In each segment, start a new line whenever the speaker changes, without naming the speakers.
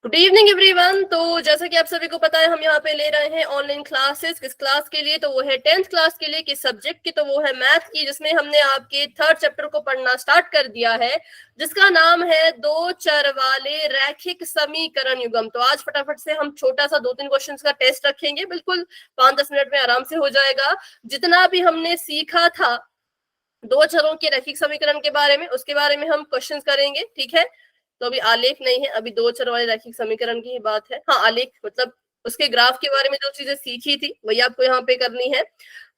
Good evening everyone. तो जैसा कि आप सभी को पता है, हम यहाँ पे ले रहे हैं ऑनलाइन क्लासेस। किस क्लास के लिए? तो वो है 10th क्लास के लिए। किस सब्जेक्ट की? तो वो है मैथ की, जिसमें हमने आपके 3rd चैप्टर को पढ़ना स्टार्ट कर दिया है, जिसका नाम है दो चर वाले रैखिक समीकरण युग्म। तो आज फटाफट से हम छोटा सा 2-3 क्वेश्चंस का टेस्ट रखेंगे, बिल्कुल 5-10 मिनट में आराम से हो जाएगा। जितना भी हमने सीखा था दो चरों के रैखिक समीकरण के बारे में, उसके बारे में हम क्वेश्चंस करेंगे, ठीक है। तो अभी आलेख नहीं है, अभी दो चर वाले रैखिक समीकरण की ही बात है। हाँ, आलेख मतलब उसके ग्राफ के बारे में जो चीजें सीखी थी वही आपको यहाँ पे करनी है।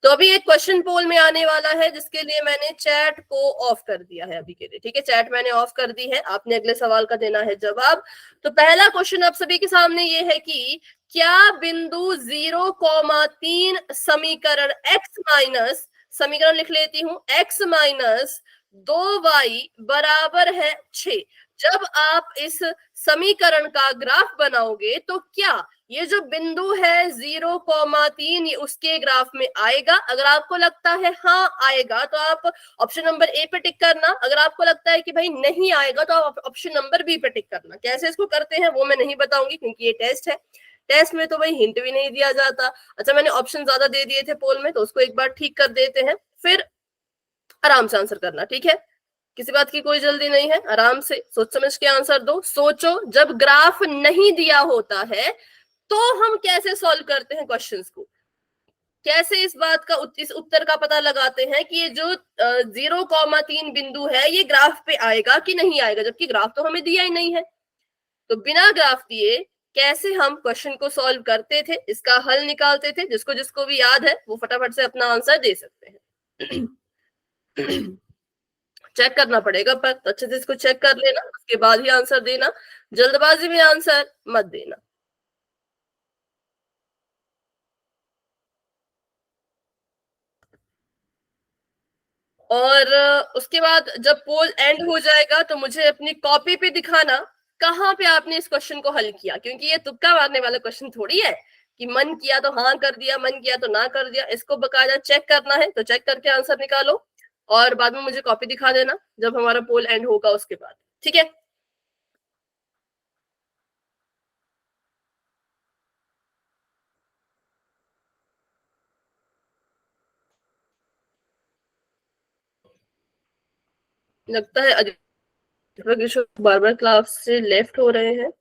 तो अभी एक क्वेश्चन पोल में आने वाला है, जिसके लिए मैंने चैट को ऑफ कर दिया है अभी के लिए, ठीक है। चैट मैंने ऑफ कर दी है, आपने अगले सवाल का देना है जवाब। तो पहला क्वेश्चन आप सभी के सामने ये है कि क्या बिंदु 0,3 समीकरण x माइनस, समीकरण लिख लेती हूं, x माइनस 2y बराबर है 6। जब आप इस समीकरण का ग्राफ बनाओगे तो क्या ये जो बिंदु है 0,3 ये उसके ग्राफ में आएगा? अगर आपको लगता है हाँ आएगा तो आप ऑप्शन नंबर ए पे टिक करना। अगर आपको लगता है कि भाई नहीं आएगा तो आप ऑप्शन नंबर बी पे टिक करना। कैसे इसको करते हैं वो मैं नहीं बताऊंगी, क्योंकि ये टेस्ट है। टेस्ट में तो भाई हिंट भी नहीं दिया जाता। अच्छा, मैंने ऑप्शन ज्यादा दे दिए थे पोल में, तो उसको एक बार ठीक कर देते हैं, फिर आराम से आंसर करना, ठीक है। किसी बात की कोई जल्दी नहीं है, आराम से सोच समझ के आंसर दो। सोचो, जब ग्राफ नहीं दिया होता है तो हम कैसे सॉल्व करते हैं क्वेश्चंस को, कैसे इस बात का इस उत्तर का पता लगाते हैं कि ये जो 0,3 बिंदु है ये ग्राफ पे आएगा कि नहीं आएगा, जबकि ग्राफ तो हमें दिया ही नहीं है। तो बिना ग्राफ दिए कैसे हम क्वेश्चन को सॉल्व करते थे, इसका हल निकालते थे। जिसको जिसको भी याद है वो फटाफट से अपना आंसर दे सकते हैं। चेक करना पड़ेगा, पर अच्छे से इसको चेक कर लेना, उसके बाद ही आंसर देना। जल्दबाजी में आंसर मत देना। और उसके बाद जब पोल एंड हो जाएगा तो मुझे अपनी कॉपी पे दिखाना कहाँ पे आपने इस क्वेश्चन को हल किया, क्योंकि ये तुक्का मारने वाला क्वेश्चन थोड़ी है कि मन किया तो हाँ कर दिया, मन किया तो ना कर दिया। इसको बकायदा चेक करना है, तो चेक करके आंसर निकालो और बाद में मुझे कॉपी दिखा देना जब हमारा पोल एंड होगा उसके बाद, ठीक है। लगता है बार बार क्लास से लेफ्ट हो रहे हैं।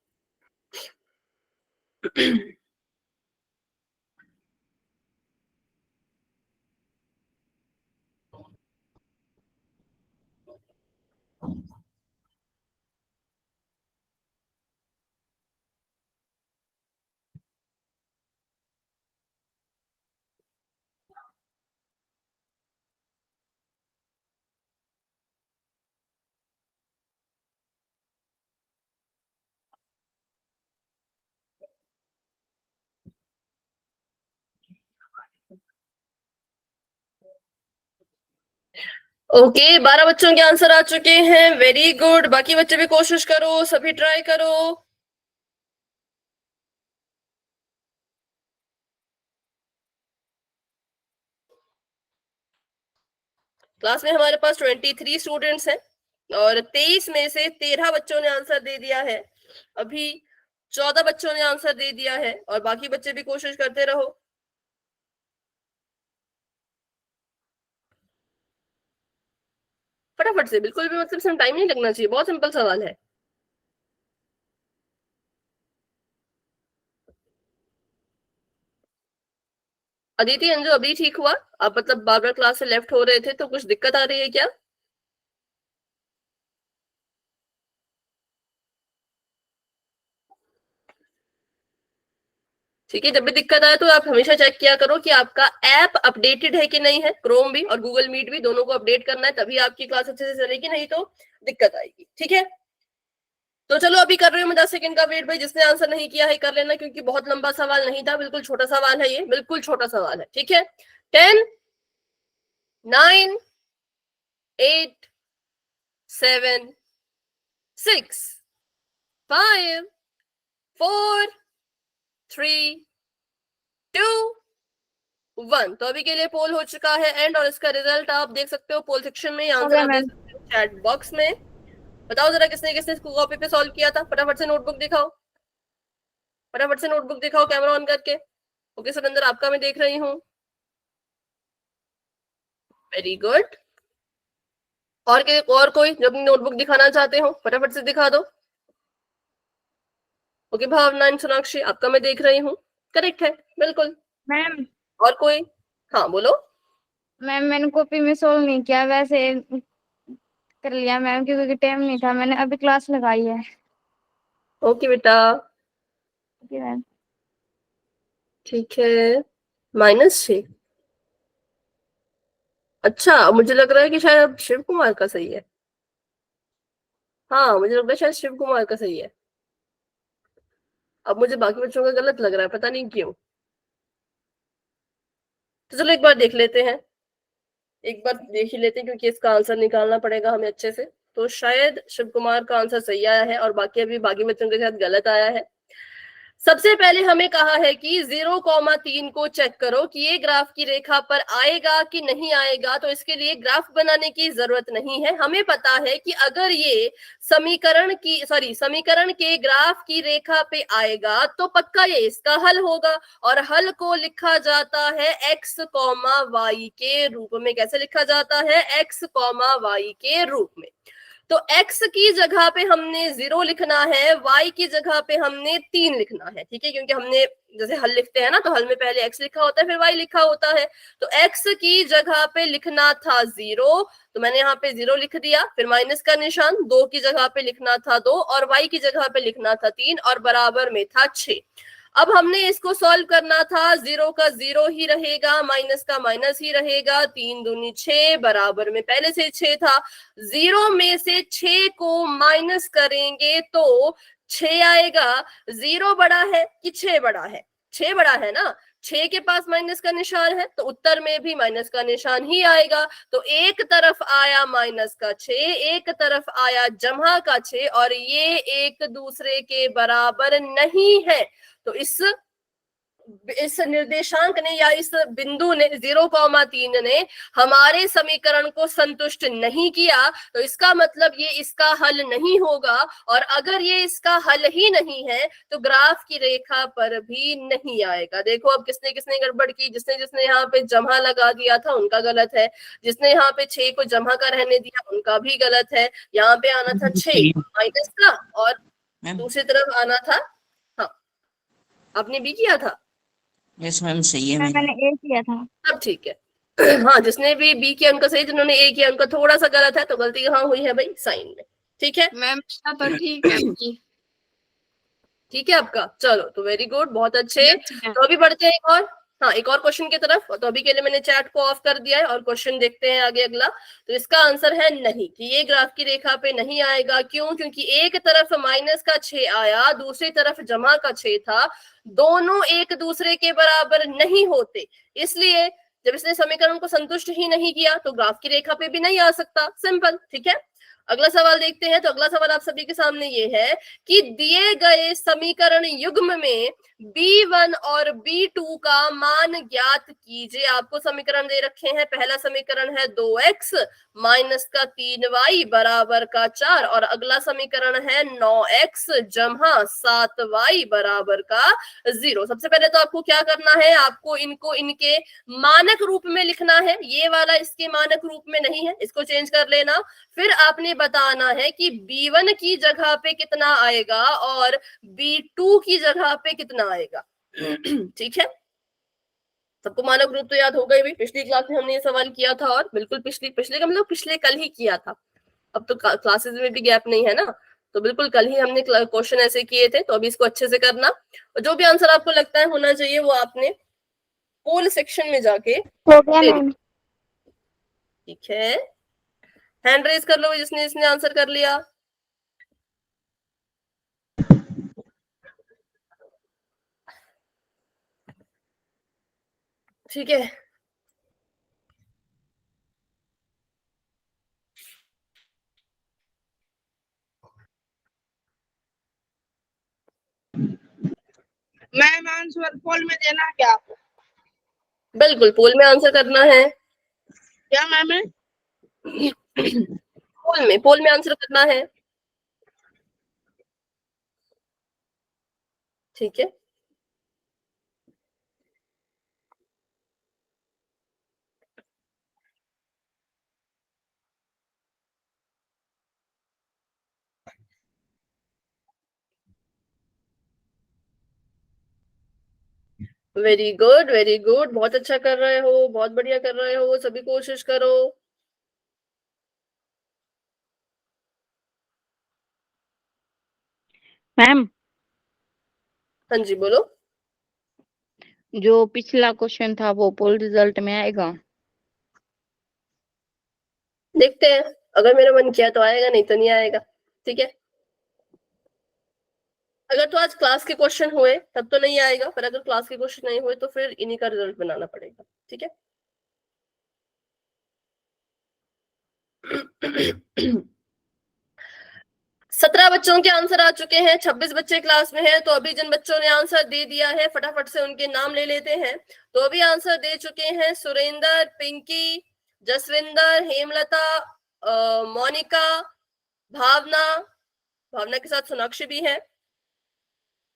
ओके, 12 बच्चों के आंसर आ चुके हैं, वेरी गुड। बाकी बच्चे भी कोशिश करो, सभी ट्राई करो। क्लास में हमारे पास 23 स्टूडेंट्स हैं और 23 में से 13 बच्चों ने आंसर दे दिया है। अभी 14 बच्चों ने आंसर दे दिया है और बाकी बच्चे भी कोशिश करते रहो। फटाफट से, बिल्कुल भी मतलब इसमें टाइम नहीं लगना चाहिए, बहुत सिंपल सवाल है। अदिति, अंजू, अभी ठीक हुआ? आप मतलब बार बार क्लास से लेफ्ट हो रहे थे तो कुछ दिक्कत आ रही है क्या? ठीक है, जब भी दिक्कत आए तो आप हमेशा चेक किया करो कि आपका ऐप अपडेटेड है कि नहीं है। क्रोम भी और गूगल मीट भी, दोनों को अपडेट करना है, तभी आपकी क्लास अच्छे से चलेगी, नहीं तो दिक्कत आएगी, ठीक है। तो चलो अभी कर रही हूँ मैं 10 सेकंड का वेट। भाई जिसने आंसर नहीं किया है कर लेना, क्योंकि बहुत लंबा सवाल नहीं था, बिल्कुल छोटा सवाल है, ये बिल्कुल छोटा सवाल है, ठीक है। 10, 9, 8, 7, 6, 5, 4, 3, 2, 1। तो अभी के लिए पोल हो चुका है एंड, और इसका रिजल्ट आप देख सकते हो पोल सेक्शन में, आंसर आप देख सकते हो चैट बॉक्स में। बताओ जरा किसने किसने इसको कॉपी पे सॉल्व किया था, फटाफट से नोटबुक दिखाओ, फटाफट से नोटबुक दिखाओ कैमरा ऑन करके। ओके सुरेंद्र, आपका मैं देख रही हूँ, वेरी गुड। और कोई जो अपनी नोटबुक दिखाना चाहते हो फटाफट से दिखा दो। ओके भावना एंड सोनाक्षी, आपका मैं देख रही हूँ, करेक्ट है बिल्कुल।
मैम
और कोई? हाँ बोलो।
मैम मैंने कॉपी में सोल्व नहीं किया, वैसे कर लिया मैम, क्योंकि टाइम नहीं था, मैंने अभी क्लास लगाई है।
ओके बेटा,
ओके मैम।
ठीक है। -6। अच्छा, मुझे लग रहा है कि शायद अब शिव कुमार का सही है। हाँ मुझे लग रहा है शायद शिव कुमार का सही है। अब मुझे बाकी बच्चों का गलत लग रहा है, पता नहीं क्यों। तो चलो एक बार देख लेते हैं, एक बार देख ही लेते हैं, क्योंकि इसका आंसर निकालना पड़ेगा हमें अच्छे से। तो शायद शिव कुमार का आंसर सही आया है और बाकी बच्चों के साथ गलत आया है। सबसे पहले हमें कहा है कि 0,3 को चेक करो कि ये ग्राफ की रेखा पर आएगा कि नहीं आएगा। तो इसके लिए ग्राफ बनाने की जरूरत नहीं है, हमें पता है कि अगर ये समीकरण के ग्राफ की रेखा पे आएगा तो पक्का ये इसका हल होगा। और हल को लिखा जाता है x, y के रूप में। कैसे लिखा जाता है? x, y के रूप में। तो x की जगह पे हमने 0 लिखना है, y की जगह पे हमने 3 लिखना है, ठीक है, क्योंकि हमने जैसे हल लिखते हैं ना, तो हल में पहले x लिखा होता है फिर y लिखा होता है। तो x की जगह पे लिखना था 0, तो मैंने यहाँ पे 0 लिख दिया, फिर माइनस का निशान, 2 की जगह पे लिखना था 2 और y की जगह पे लिखना था 3 और बराबर में था 6। अब हमने इसको सॉल्व करना था, 0 का 0 ही रहेगा, माइनस का माइनस ही रहेगा, 3 दूनी 6 बराबर में पहले से 6 था। 0 में से 6 को माइनस करेंगे तो 6 आएगा। 0 बड़ा है कि 6 बड़ा है? 6 बड़ा है ना, 6 के पास माइनस का निशान है तो उत्तर में भी माइनस का निशान ही आएगा। तो एक तरफ आया माइनस का 6, एक तरफ आया जमा का 6, और ये एक दूसरे के बराबर नहीं है। तो इस निर्देशांक ने या इस बिंदु ने 0,3 ने हमारे समीकरण को संतुष्ट नहीं किया, तो इसका मतलब ये इसका हल नहीं होगा। और अगर ये इसका हल ही नहीं है तो ग्राफ की रेखा पर भी नहीं आएगा। देखो अब किसने किसने गड़बड़ की। जिसने जिसने यहाँ पे जमा लगा दिया था उनका गलत है, जिसने यहाँ पे 6 को जमा का रहने दिया उनका भी गलत है। यहाँ पे आना था 6 माइनस का और दूसरी तरफ आना था, हाँ आपने भी किया था।
यस मैम, सही है
मैम
मेरा।
मैंने ए किया था।
सब ठीक है। हाँ जिसने भी बी किया उनका सही, जिन्होंने ए किया उनका थोड़ा सा गलत है, तो गलती कहाँ हुई है भाई? साइन में। ठीक है
मैम तो ठीक है आपकी।
ठीक है आपका, चलो तो वेरी गुड, बहुत अच्छे।
Yes ma'am.
तो अभी बढ़ते हैं एक और, हाँ एक और क्वेश्चन की तरफ। तो अभी के लिए मैंने चैट को ऑफ कर दिया है और क्वेश्चन देखते हैं आगे अगला। तो इसका आंसर है नहीं, कि ये ग्राफ की रेखा पे नहीं आएगा। क्यों? क्योंकि एक तरफ माइनस का 6 आया, दूसरी तरफ जमा का 6 था, दोनों एक दूसरे के बराबर नहीं होते। इसलिए जब इसने समीकरण को संतुष्ट ही नहीं किया तो ग्राफ की रेखा पे भी नहीं आ सकता, सिंपल। ठीक है, अगला सवाल देखते हैं। तो अगला सवाल आप सभी के सामने ये है कि दिए गए समीकरण युग्म में B1 और B2 का मान ज्ञात कीजिए। आपको समीकरण दे रखे हैं। पहला समीकरण है 2x माइनस का 3y बराबर का 4, और अगला समीकरण है 9x जमा 7y बराबर का 0। सबसे पहले तो आपको क्या करना है, आपको इनको इनके मानक रूप में लिखना है। ये वाला इसके मानक रूप में नहीं है, इसको चेंज कर लेना। फिर आपने बताना है कि B1 की जगह पे कितना आएगा और B2 की जगह पे कितना आएगा। ठीक है, सबको मानक रूप तो याद हो गई भी, पिछली क्लास में हमने ये सवाल किया था, और बिल्कुल पिछले का मतलब पिछले कल ही किया था। अब तो क्लासेस में भी गैप नहीं है ना, तो बिल्कुल कल ही हमने क्वेश्चन ऐसे किए थे। तो अभी इसको अच्छे से करना, और जो भी आंसर आपको लगता है होना चाहिए वो आपने पोल सेक्शन में जाके
हो गया
दे
मैम।
ठीक है, हैंड रेज कर लो जिसने इसने आंसर कर लिया। ठीक है,
मैम आंसर पोल में देना क्या?
बिल्कुल पोल में आंसर करना है।
क्या मैम है?
पोल में आंसर करना है। ठीक है, वेरी गुड वेरी गुड, बहुत अच्छा कर रहे हो, बहुत बढ़िया कर रहे हो, सभी कोशिश करो।
मैम
हाँ जी बोलो।
जो पिछला क्वेश्चन था वो पोल रिजल्ट में आएगा?
देखते हैं, अगर मेरा मन किया तो आएगा, नहीं तो नहीं आएगा। ठीक है, अगर तो आज क्लास के क्वेश्चन हुए तब तो नहीं आएगा, पर अगर क्लास के क्वेश्चन नहीं हुए तो फिर इन्हीं का रिजल्ट बनाना पड़ेगा। ठीक है। 17 बच्चों के आंसर आ चुके हैं, 26 बच्चे क्लास में हैं, तो अभी जिन बच्चों ने आंसर दे दिया है फटाफट से उनके नाम ले लेते हैं। तो अभी आंसर दे चुके हैं सुरेंद्र, पिंकी, जसविंदर, हेमलता, मोनिका, भावना, भावना के साथ सोनाक्षी भी है,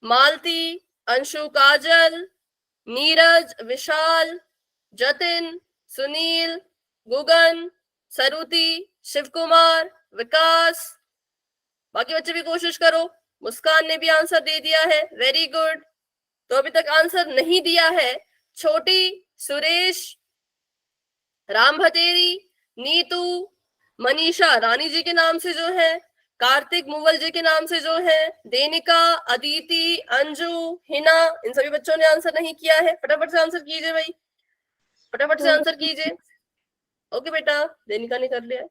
मालती, अंशु, काजल, नीरज, विशाल, जतिन, सुनील, गुगन, सरुति, शिव कुमार, विकास। बाकी बच्चे भी कोशिश करो। मुस्कान ने भी आंसर दे दिया है, वेरी गुड। तो अभी तक आंसर नहीं दिया है छोटी, सुरेश, राम भतेरी, नीतू, मनीषा रानी जी के नाम से जो है, कार्तिक मुवल जी के नाम से जो है, देनिका, अदिति, अंजू, हिना, इन सभी बच्चों ने आंसर नहीं किया है। फटाफट से आंसर कीजिए भाई, फटाफट से आंसर कीजिए। ओके बेटा, देनिका ने कर लिया है,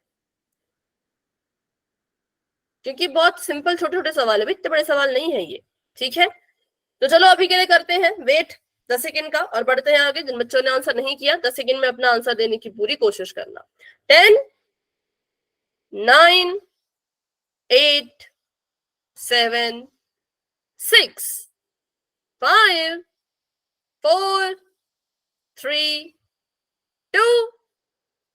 क्योंकि बहुत सिंपल छोटे छोटे सवाल है, इतने बड़े सवाल नहीं है ये। ठीक है, तो चलो अभी के लिए करते हैं वेट 10 सेकंड का और बढ़ते हैं आगे। जिन बच्चों ने आंसर नहीं किया 10 सेकंड में अपना आंसर देने की पूरी कोशिश करना। 10, 9, 8, 7, 6, 5, 4, 3, 2,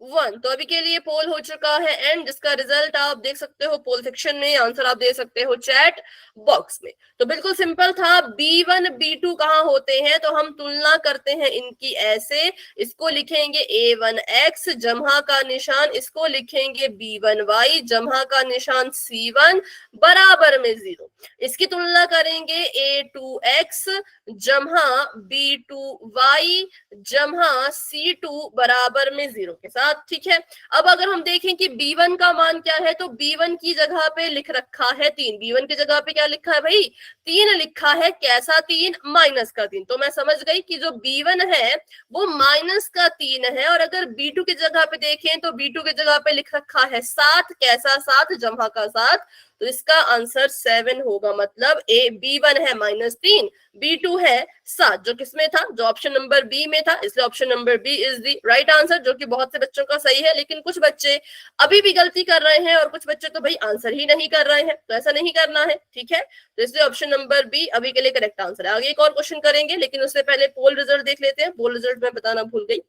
1। तो अभी के लिए पोल हो चुका है एंड, जिसका रिजल्ट आप देख सकते हो पोल सेक्शन में, आंसर आप दे सकते हो चैट बॉक्स में। तो बिल्कुल सिंपल था। B1 B2 कहाँ होते हैं, तो हम तुलना करते हैं इनकी ऐसे, इसको लिखेंगे A1X जमहा का निशान, इसको लिखेंगे B1Y जमहा का निशान C1 बराबर में 0। इसकी तुलना करेंगे A2X जमहा B2Y जमहा C2 बराबर में 0 के साथ। ठीक है, अब अगर हम देखें कि B1 का मान क्या है, तो B1 की जगह पे लिख रखा है 3। B1 की जगह पे क्या लिखा है भाई, 3 लिखा है। कैसा 3, माइनस का 3। तो मैं समझ गई कि जो B1 है वो माइनस का 3 है। और अगर B2 की जगह पे देखें तो B2 की जगह पे लिख रखा है 7। कैसा 7, जमहा का 7। तो इसका आंसर 7 होगा, मतलब B1 है -3, B2 है 7, जो किसमें था, जो ऑप्शन नंबर बी में था, इसलिए option number B is the right answer, जो कि बहुत से बच्चों का सही है। लेकिन कुछ बच्चे अभी भी गलती कर रहे हैं और कुछ बच्चे तो भाई आंसर ही नहीं कर रहे हैं, तो ऐसा नहीं करना है। ठीक है, तो इसलिए ऑप्शन नंबर बी अभी के लिए करेक्ट आंसर है। आगे एक और क्वेश्चन करेंगे, लेकिन उससे पहले पोल रिजल्ट देख लेते हैं। पोल रिजल्ट मैं बताना भूल गई।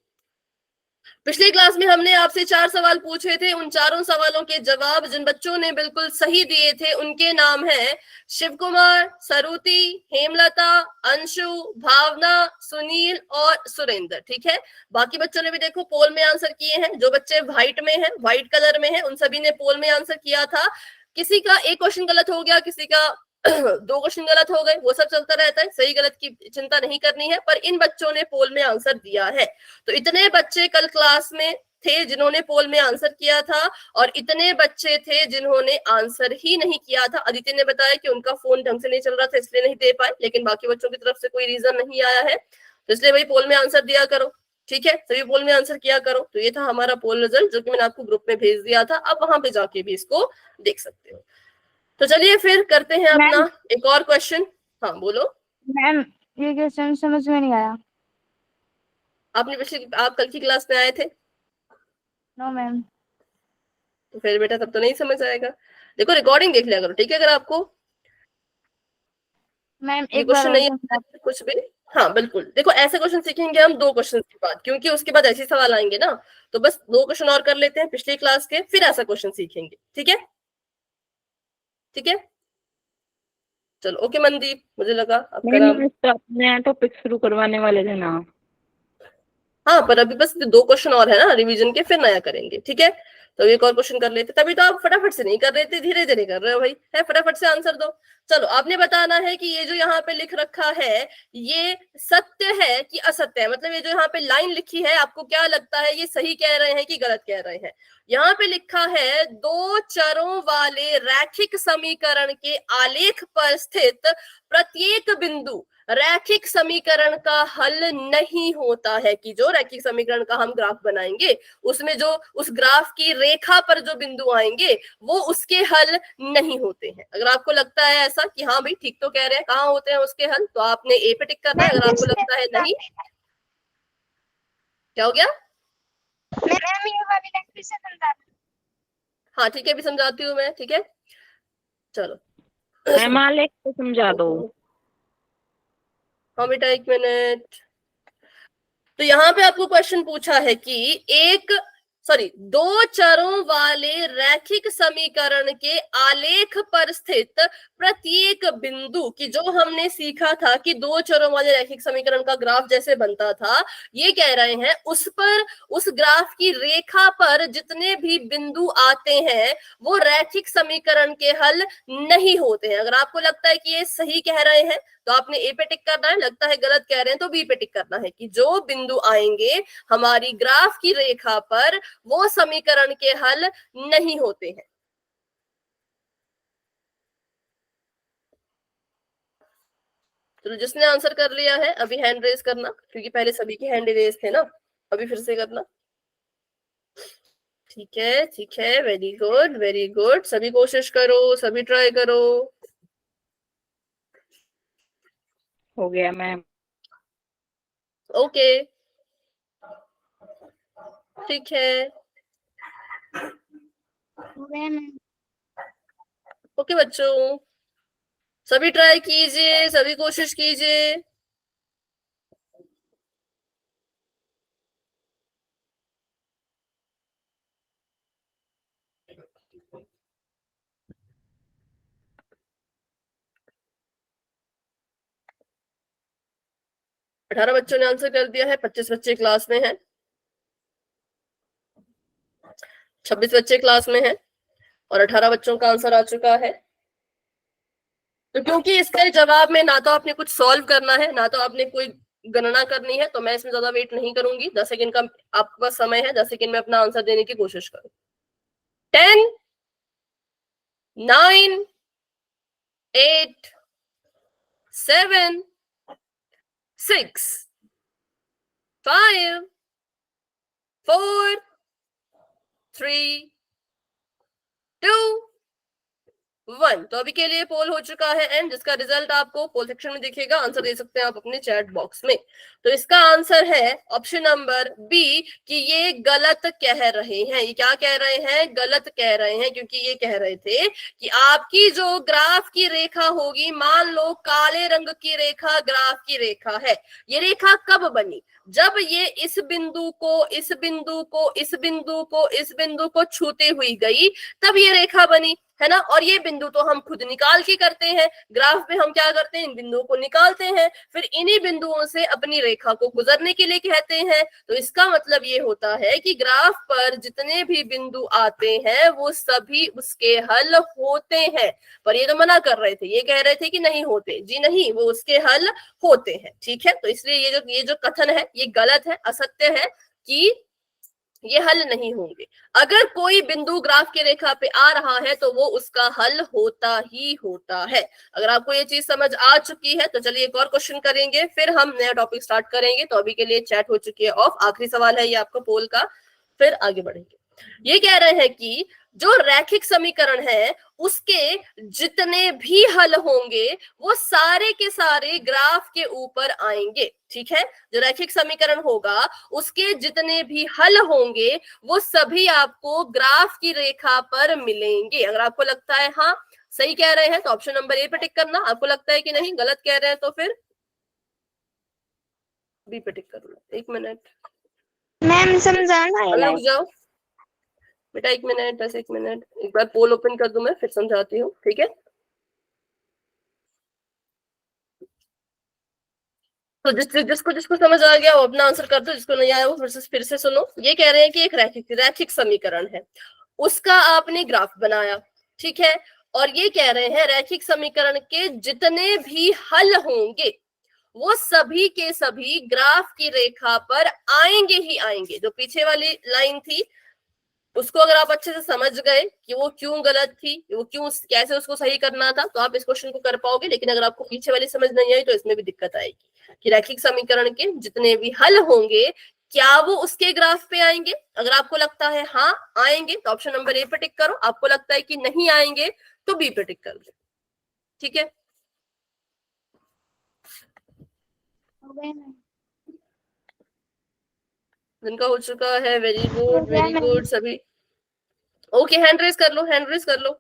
पिछली क्लास में हमने आपसे 4 सवाल पूछे थे, उन चारों सवालों के जवाब जिन बच्चों ने बिल्कुल सही दिए थे उनके नाम है शिव कुमार, सरुति, हेमलता, अंशु, भावना, सुनील और सुरेंद्र। ठीक है, बाकी बच्चों ने भी देखो पोल में आंसर किए हैं। जो बच्चे व्हाइट में हैं, व्हाइट कलर में हैं, उन सभी ने पोल में आंसर किया था। किसी का एक क्वेश्चन गलत हो गया, किसी का 2 क्वेश्चन गलत हो गए, वो सब चलता रहता है, सही गलत की चिंता नहीं करनी है। पर इन बच्चों ने पोल में आंसर दिया है। तो इतने बच्चे कल क्लास में थे जिन्होंने पोल में आंसर किया था, और इतने बच्चे थे जिन्होंने आंसर ही नहीं किया था। अदिति ने बताया कि उनका फोन ढंग से नहीं चल रहा था इसलिए नहीं दे पाए, लेकिन बाकी बच्चों की तरफ से कोई रीजन नहीं आया है, तो इसलिए भाई पोल में आंसर दिया करो। ठीक है, सभी पोल में आंसर किया करो। तो ये था हमारा पोल रिजल्ट, जो कि मैंने आपको ग्रुप में भेज दिया था। अब वहां पे जाके भी इसको देख सकते हो। तो चलिए फिर करते हैं अपना एक और क्वेश्चन। हाँ बोलो
मैम, ये क्वेश्चन समझ में नहीं आया।
आप कल की क्लास में आए थे?
No ma'am.
तो फिर बेटा तब तो नहीं समझ आएगा। देखो रिकॉर्डिंग देख लिया करो, ठीक है। अगर आपको
मैम
ये
एक बार
क्वेश्चन
और
नहीं आता है कुछ भी, हाँ बिल्कुल, देखो ऐसे क्वेश्चन सीखेंगे हम 2 क्वेश्चन के बाद, क्योंकि उसके बाद ऐसे सवाल आएंगे ना। तो बस 2 क्वेश्चन और कर लेते हैं पिछली क्लास के, फिर ऐसा क्वेश्चन सीखेंगे। ठीक है, ठीक है। चलो ओके मनदीप, मुझे लगा आपका
नहीं
नाम।
नहीं, नया टॉपिक शुरू करवाने वाले थे ना।
हाँ पर अभी बस 2 क्वेश्चन और है ना रिवीजन के, फिर नया करेंगे, ठीक है। तो एक और क्वेश्चन कर लेते, तभी तो आप फटाफट से नहीं कर रहे थे, धीरे धीरे कर रहे हो भाई, है फटाफट से आंसर दो। चलो आपने बताना है कि ये जो यहाँ पे लिख रखा है ये सत्य है कि असत्य है, मतलब ये जो यहाँ पे लाइन लिखी है आपको क्या लगता है, ये सही कह रहे हैं कि गलत कह रहे हैं। यहाँ पे लिखा है 2 चरों वाले रैखिक समीकरण के आलेख पर स्थित प्रत्येक बिंदु रैखिक समीकरण का हल नहीं होता है, कि जो रैखिक समीकरण का हम ग्राफ बनाएंगे उसमें जो उस ग्राफ की रेखा पर जो बिंदु आएंगे वो उसके हल नहीं होते हैं। अगर आपको लगता है ऐसा कि हाँ भाई ठीक तो कह रहे हैं, कहाँ होते हैं उसके हल, तो आपने ए पे टिक करना है। अगर आपको लगता है नहीं, क्या हो गया?
मैम ये वाली लाइन फिर से समझा।
हाँ ठीक है, अभी समझाती हूँ मैं, ठीक है चलो।
मैम आलेख को समझा दो।
हाँ बेटा 1 मिनट। तो यहाँ पे आपको क्वेश्चन पूछा है कि 2 चरों वाले रैखिक समीकरण के आलेख पर स्थित प्रत्येक बिंदु, की जो हमने सीखा था कि 2 चरों वाले रैखिक समीकरण का ग्राफ जैसे बनता था, ये कह रहे हैं उस पर, उस ग्राफ की रेखा पर जितने भी बिंदु आते हैं वो रैखिक समीकरण के हल नहीं होते हैं। अगर आपको लगता है कि ये सही कह रहे हैं तो आपने ए पे टिक करना है, लगता है गलत कह रहे हैं तो बी पे टिक करना है, कि जो बिंदु आएंगे हमारी ग्राफ की रेखा पर वो समीकरण के हल नहीं होते हैं। तो जिसने आंसर कर लिया है अभी हैंड रेज करना, क्योंकि पहले सभी के हैंड रेज थे ना, अभी फिर से करना। ठीक है ठीक है, वेरी गुड वेरी गुड, सभी कोशिश करो, सभी ट्राई करो।
हो गया मैम।
ओके ठीक है, ओके बच्चों, सभी ट्राई कीजिए, सभी कोशिश कीजिए। अठारह बच्चों ने आंसर कर दिया है, 25 बच्चे क्लास में हैं, 26 बच्चे क्लास में हैं और 18 बच्चों का आंसर आ चुका है। तो क्योंकि इसके जवाब में ना तो आपने कुछ सॉल्व करना है ना तो आपने कोई गणना करनी है, तो मैं इसमें ज्यादा वेट नहीं करूंगी। 10 सेकंड का आपके पास समय है, 10 सेकंड में अपना आंसर देने की कोशिश करो। 10 9 8 7 6 5 4 3 2 1। तो अभी के लिए पोल हो चुका है एंड, जिसका रिजल्ट आपको पोल सेक्शन में दिखेगा। आंसर दे सकते हैं आप अपने चैट बॉक्स में। तो इसका आंसर है ऑप्शन नंबर बी, कि ये गलत कह रहे हैं। ये क्या कह रहे हैं? गलत कह रहे हैं, क्योंकि ये कह रहे थे कि आपकी जो ग्राफ की रेखा होगी, मान लो काले रंग की रेखा ग्राफ की रेखा है, ये रेखा कब बनी? जब ये इस बिंदु को इस बिंदु को इस बिंदु को इस बिंदु को छूते हुई गई, तब ये रेखा बनी, है ना। और ये बिंदु तो हम खुद निकाल के करते हैं, ग्राफ में हम क्या करते हैं, इन बिंदुओं को निकालते हैं, फिर इन्हीं बिंदुओं से अपनी रेखा को गुजरने के लिए कहते हैं। तो इसका मतलब ये होता है कि ग्राफ पर जितने भी बिंदु आते हैं वो सभी उसके हल होते हैं। पर ये तो मना कर रहे थे, ये कह रहे थे कि नहीं होते। जी नहीं, वो उसके हल होते हैं, ठीक है। तो इसलिए ये जो कथन है ये गलत है, असत्य है कि ये हल नहीं होंगे। अगर कोई बिंदु ग्राफ की रेखा पे आ रहा है तो वो उसका हल होता ही होता है। अगर आपको ये चीज समझ आ चुकी है तो चलिए एक और क्वेश्चन करेंगे, फिर हम नया टॉपिक स्टार्ट करेंगे। तो अभी के लिए चैट हो चुकी है ऑफ, आखिरी सवाल है ये आपका पोल का, फिर आगे बढ़ेंगे। ये कह रहे हैं कि जो रैखिक समीकरण है उसके जितने भी हल होंगे वो सारे के सारे ग्राफ के ऊपर आएंगे, ठीक है। जो रैखिक समीकरण होगा उसके जितने भी हल होंगे वो सभी आपको ग्राफ की रेखा पर मिलेंगे। अगर आपको लगता है हाँ सही कह रहे हैं तो ऑप्शन नंबर ए पे टिक करना, आपको लगता है कि नहीं गलत कह रहे हैं तो फिर बी पे टिक करना। 1 मिनट
मैम समझाना है
रुक जाओ बेटा, 1 मिनट, बस 1 मिनट, एक बार पोल ओपन कर दूं मैं फिर समझाती हूँ, ठीक है। तो जिसको जिसको समझ आ गया वो अपना आंसर कर दो, जिसको नहीं आया वो फिर से सुनो। ये कह रहे हैं कि एक रैखिक समीकरण है, उसका आपने ग्राफ बनाया, ठीक है, और ये कह रहे हैं रैखिक समीकरण के जितने भी हल होंगे वो सभी के सभी ग्राफ की रेखा पर आएंगे ही आएंगे। जो पीछे वाली लाइन थी उसको अगर आप अच्छे से समझ गए कि वो क्यों गलत थी, वो क्यों, कैसे उसको सही करना था, तो आप इस क्वेश्चन को कर पाओगे। लेकिन अगर आपको पीछे वाली समझ नहीं आई तो इसमें भी दिक्कत आएगी कि रैखिक समीकरण के जितने भी हल होंगे क्या वो उसके ग्राफ पे आएंगे। अगर आपको लगता है हाँ आएंगे तो ऑप्शन नंबर ए पे टिक करो, आपको लगता है कि नहीं आएंगे तो बी पे टिक कर दो, ठीक है। जिनका हो चुका है वेरी गुड वेरी गुड सभी। ओके हैंड रेज कर लो, हैंड रेज कर लो,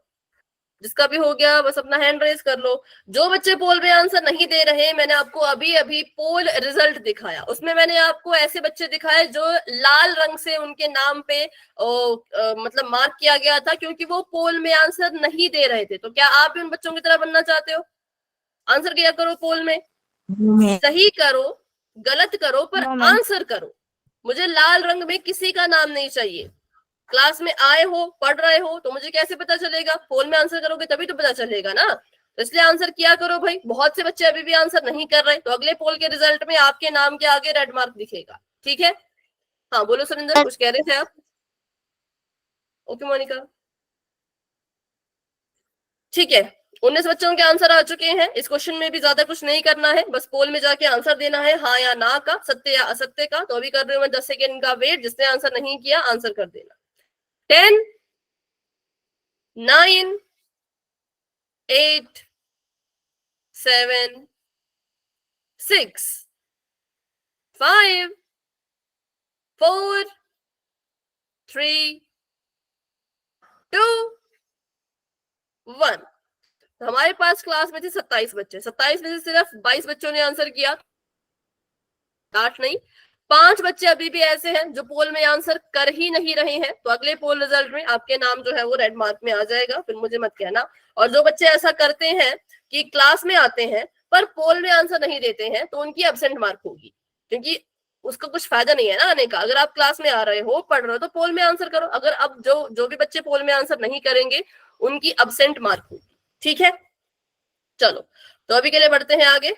जिसका भी हो गया बस अपना हैंड रेज कर लो। जो बच्चे पोल में आंसर नहीं दे रहे, मैंने आपको अभी अभी पोल रिजल्ट दिखाया, उसमें मैंने आपको ऐसे बच्चे दिखाए जो लाल रंग से उनके नाम पे मतलब मार्क किया गया था क्योंकि वो पोल में आंसर नहीं दे रहे थे। तो क्या आप भी उन बच्चों की तरह बनना चाहते हो? आंसर किया करो पोल में, सही करो गलत करो पर आंसर करो। मुझे लाल रंग में किसी का नाम नहीं चाहिए। क्लास में आए हो, पढ़ रहे हो, तो मुझे कैसे पता चलेगा? पोल में आंसर करोगे तभी तो पता चलेगा ना। तो इसलिए आंसर किया करो भाई। बहुत से बच्चे अभी भी आंसर नहीं कर रहे, तो अगले पोल के रिजल्ट में आपके नाम के आगे रेड मार्क दिखेगा, ठीक है। हाँ बोलो सुरेंद्र, कुछ कह रहे थे आप? ओके मोनिका, ठीक है। 19 बच्चों के आंसर आ चुके हैं। इस क्वेश्चन में भी ज्यादा कुछ नहीं करना है, बस पोल में जाके आंसर देना है, हाँ या ना का, सत्य या असत्य का। तो अभी कर रही हूँ मैं 10 सेकेंड का वेट, जिसने आंसर नहीं किया आंसर कर देना। 10 9 8 7 6 5 4 3 2 1। तो हमारे पास क्लास में थे 27 बच्चे, 27 में से सिर्फ 22 बच्चों ने आंसर किया, 8 नहीं। 5 बच्चे अभी भी ऐसे हैं जो पोल में आंसर कर ही नहीं रहे हैं। तो अगले पोल रिजल्ट में आपके नाम जो है वो रेड मार्क में आ जाएगा, फिर मुझे मत कहना। और जो बच्चे ऐसा करते हैं कि क्लास में आते हैं पर पोल में आंसर नहीं देते हैं, तो उनकी एब्सेंट मार्क होगी, क्योंकि उसका कुछ फायदा नहीं है ना आने का। अगर आप क्लास में आ रहे हो, पढ़ रहे हो, तो पोल में आंसर करो। अगर अब जो भी बच्चे पोल में आंसर नहीं करेंगे उनकी एब्सेंट मार्क होगी, ठीक है। चलो तो अभी के लिए बढ़ते हैं आगे।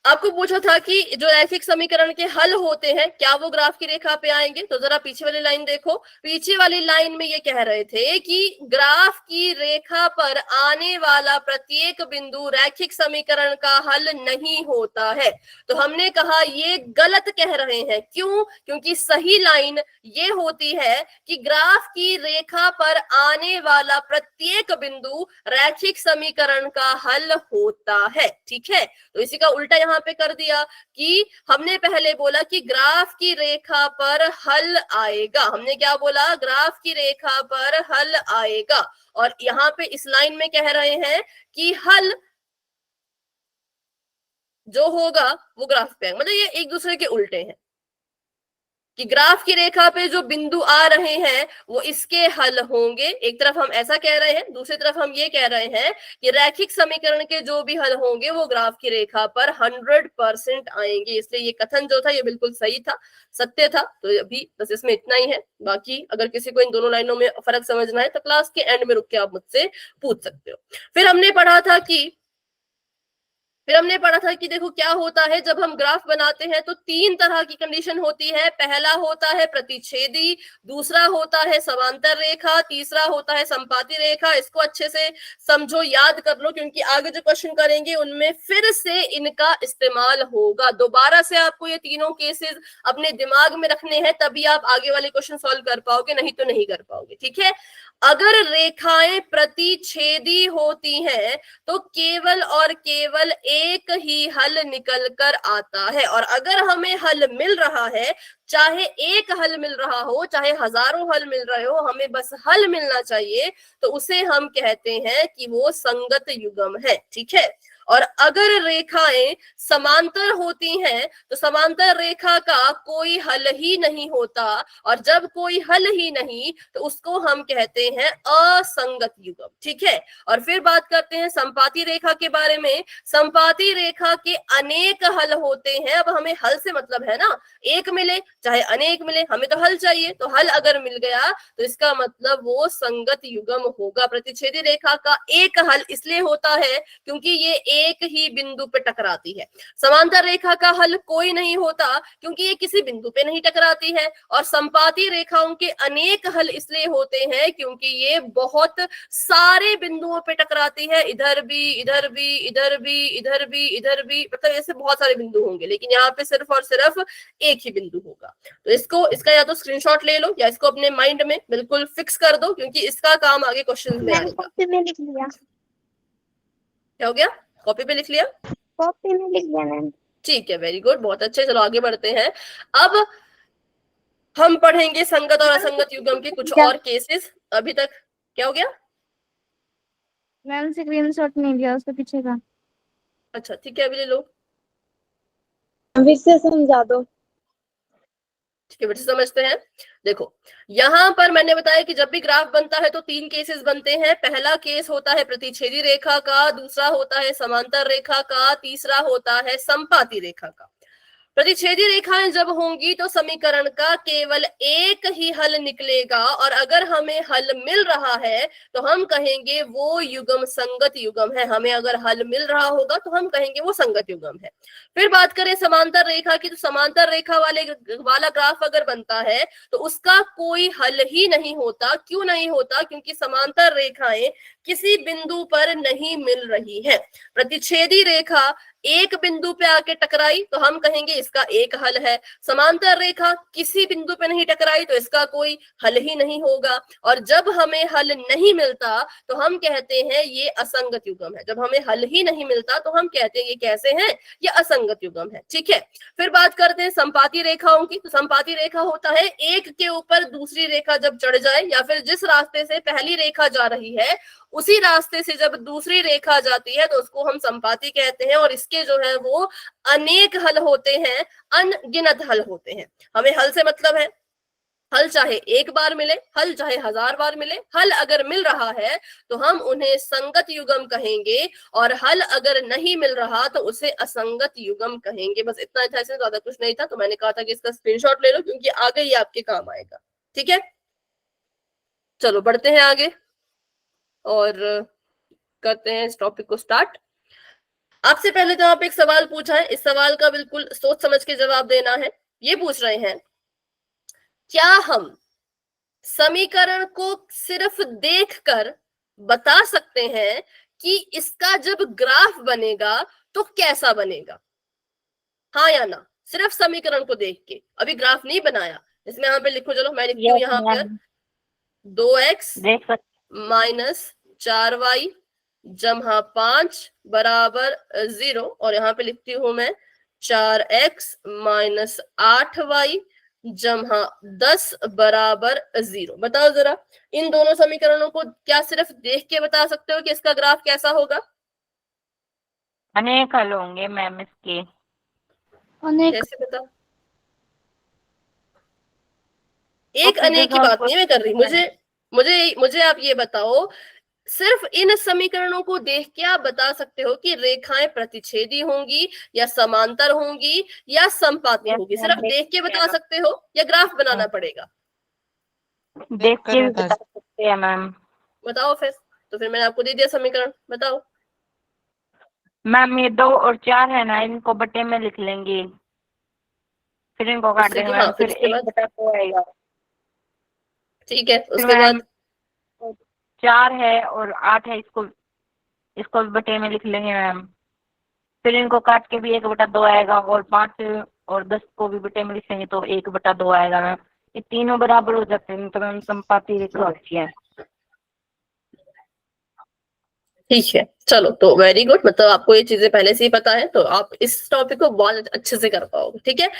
आपको पूछा था कि जो रैखिक समीकरण के हल होते हैं क्या वो ग्राफ की रेखा पे आएंगे। तो जरा पीछे वाली लाइन देखो। पीछे वाली लाइन में ये कह रहे थे कि ग्राफ की रेखा पर आने वाला प्रत्येक बिंदु रैखिक समीकरण का हल नहीं होता है। तो हमने कहा ये गलत कह रहे हैं। क्यों? क्योंकि सही लाइन ये होती है कि ग्राफ की रेखा पर आने वाला प्रत्येक बिंदु रैखिक समीकरण का हल होता है, ठीक है। तो इसी का उल्टा यहाँ पे कर दिया कि हमने पहले बोला कि ग्राफ की रेखा पर हल आएगा। हमने क्या बोला? ग्राफ की रेखा पर हल आएगा। और यहाँ पे इस लाइन में कह रहे हैं कि हल जो होगा वो ग्राफ पे, मतलब ये एक दूसरे के उल्टे हैं कि ग्राफ की रेखा पे जो बिंदु आ रहे हैं वो इसके हल होंगे। एक तरफ हम ऐसा कह रहे हैं, दूसरी तरफ हम ये कह रहे हैं कि रैखिक समीकरण के जो भी हल होंगे वो ग्राफ की रेखा पर 100% आएंगे। इसलिए ये कथन जो था ये बिल्कुल सही था, सत्य था। तो अभी बस इसमें इतना ही है। बाकी अगर किसी को इन दोनों लाइनों में फर्क समझना है तो क्लास के एंड में रुक के आप मुझसे पूछ सकते हो। फिर हमने पढ़ा था कि देखो क्या होता है जब हम ग्राफ बनाते हैं तो 3 तरह की कंडीशन होती है। पहला होता है प्रतिच्छेदी, दूसरा होता है समांतर रेखा, तीसरा होता है संपाती रेखा। इसको अच्छे से समझो, याद कर लो, क्योंकि आगे जो क्वेश्चन करेंगे उनमें फिर से इनका इस्तेमाल होगा। दोबारा से आपको ये तीनों केसेस अपने दिमाग में रखने हैं, तभी आप आगे वाले क्वेश्चन सॉल्व कर पाओगे, नहीं तो नहीं कर पाओगे, ठीक है। अगर रेखाएं प्रतिच्छेदी होती हैं तो केवल और केवल एक ही हल निकल कर आता है। और अगर हमें हल मिल रहा है, चाहे एक हल मिल रहा हो चाहे हजारों हल मिल रहे हो, हमें बस हल मिलना चाहिए, तो उसे हम कहते हैं कि वो संगत युग्म है, ठीक है। और अगर रेखाएं समांतर होती हैं तो समांतर रेखा का कोई हल ही नहीं होता, और जब कोई हल ही नहीं तो उसको हम कहते हैं असंगत युग्म। ठीक है, और फिर बात करते हैं संपाती रेखा के बारे में। संपाती रेखा के अनेक हल होते हैं। अब हमें हल से मतलब है ना, एक मिले चाहे अनेक मिले, हमें तो हल चाहिए, तो हल अगर मिल गया तो इसका मतलब वो संगत युग्म होगा। प्रतिच्छेदी रेखा का एक हल इसलिए होता है क्योंकि ये एक ही बिंदु पे टकराती है। समांतर रेखा का हल कोई नहीं होता क्योंकि ये किसी बिंदु पे नहीं टकराती है, और संपाती रेखाओं के अनेक हल इसलिए होते हैं क्योंकि ये बहुत सारे बिंदुओं पे टकराती है, इधर भी, इधर भी, इधर भी, इधर भी, इधर भी, मतलब ऐसे बहुत सारे बिंदु होंगे, लेकिन यहाँ पे सिर्फ और सिर्फ एक ही बिंदु होगा। तो इसका या तो स्क्रीनशॉट ले लो या इसको अपने माइंड में बिल्कुल फिक्स कर दो, क्योंकि इसका काम आगे क्वेश्चन में
मैंने
आएगा।
कॉपी में लिख लिया।
क्या हो गया? कॉपी पे लिख लिया?
कॉपी में लिख लिया मैम।
ठीक है, वेरी गुड, बहुत अच्छे। चलो आगे बढ़ते हैं। अब हम पढ़ेंगे संगत और असंगत युग्म के कुछ और केसेस। अभी तक क्या हो गया?
मैम स्क्रीनशॉट नहीं लिया उसके पीछे का।
अच्छा ठीक है, अभी ले लो।
फिर से समझा दो।
ठीक है, बच्चे समझते हैं। देखो, यहाँ पर मैंने बताया कि जब भी ग्राफ बनता है तो 3 केसेस बनते हैं। पहला केस होता है प्रतिच्छेदी रेखा का, दूसरा होता है समांतर रेखा का, तीसरा होता है संपाती रेखा का। प्रतिच्छेदी रेखाएं जब होंगी तो समीकरण का केवल एक ही हल निकलेगा, और अगर हमें हल मिल रहा है तो हम कहेंगे वो युग्म संगत युग्म है। हमें अगर हल मिल रहा होगा तो हम कहेंगे वो संगत युग्म है। फिर बात करें समांतर रेखा की, तो समांतर रेखा वाला ग्राफ अगर बनता है तो उसका कोई हल ही नहीं होता। क्यों नहीं होता? क्योंकि समांतर रेखाएं किसी बिंदु पर नहीं मिल रही है। प्रतिच्छेदी रेखा एक बिंदु पे आके टकराई तो हम कहेंगे इसका एक हल है। समांतर रेखा किसी बिंदु पे नहीं टकराई तो इसका कोई हल ही नहीं होगा। और जब हमें हल नहीं मिलता तो हम कहते हैं ये असंगत युग्म है। जब हमें हल ही नहीं मिलता तो हम कहते हैं ये कैसे है? ये असंगत युग्म है। ठीक है, फिर बात करते हैं संपाती रेखाओं की। तो संपाती रेखा होता है एक के ऊपर दूसरी रेखा जब चढ़ जाए, या फिर जिस रास्ते से पहली रेखा जा रही है उसी रास्ते से जब दूसरी रेखा जाती है तो उसको हम संपाती कहते हैं, और इसके जो है वो अनेक हल होते हैं, अनगिनत हल होते हैं। हमें हल से मतलब है हल चाहे एक बार मिले, हल चाहे 1000 बार मिले, हल अगर मिल रहा है तो हम उन्हें संगत युग्म कहेंगे, और हल अगर नहीं मिल रहा तो उसे असंगत युग्म कहेंगे। बस इतना था, इससे ज्यादा कुछ नहीं था। तो मैंने कहा था कि इसका स्क्रीनशॉट ले लो क्योंकि आगे ये आपके काम आएगा। ठीक है, चलो बढ़ते हैं आगे और करते हैं इस टॉपिक को स्टार्ट। आपसे पहले तो आप एक सवाल पूछा है, इस सवाल का बिल्कुल सोच समझ के जवाब देना है। ये पूछ रहे हैं, क्या हम समीकरण को सिर्फ देखकर बता सकते हैं कि इसका जब ग्राफ बनेगा तो कैसा बनेगा? हाँ या ना? सिर्फ समीकरण को देख के, अभी ग्राफ नहीं बनाया। इसमें यहाँ पे लिखो, चलो मैं लिखती हूँ यहाँ पर 2x
देख सकते
माइनस 4y जमा 5 बराबर 0, और यहाँ पे लिखती हूं मैं 4x माइनस 8y जमा 10 बराबर 0। बताओ जरा, इन दोनों समीकरणों को क्या सिर्फ देख के बता सकते हो कि इसका ग्राफ कैसा होगा?
अनेक हल होंगे मैम इसके।
कैसे बता? एक अनेक की बात नहीं मैं कर रही, मुझे आप ये बताओ, सिर्फ इन समीकरणों को देख के आप बता सकते हो कि रेखाएं प्रतिच्छेदी होंगी या समांतर होंगी या संपाती होंगी? सिर्फ देख के बता सकते हो या ग्राफ बनाना पड़ेगा?
देख के भी बता सकते हैं मैम।
बताओ फिर। तो फिर मैंने आपको दे दिया समीकरण, बताओ।
मैम ये 2 और 4 है ना, इनको बटे में लिख लेंगे, फिर इनको काट देंगे मैम, फिर 1/2 आएगा।
ठीक है, उसके बाद
4 है और 8 है, इसको बटे में लिख लेंगे मैम, फिर इनको काट के भी 1/2 आएगा, और 5 और 10 को भी बटे में लिखेंगे तो 1/2 आएगा मैम। ये तीनों बराबर हो जाते हैं तो मैम संपाती रेखा होती है।
ठीक है, चलो तो वेरी गुड, मतलब आपको ये चीजें पहले से ही पता है, तो आप इस टॉपिक को बहुत अच्छे से कर पाओगे। ठीक है,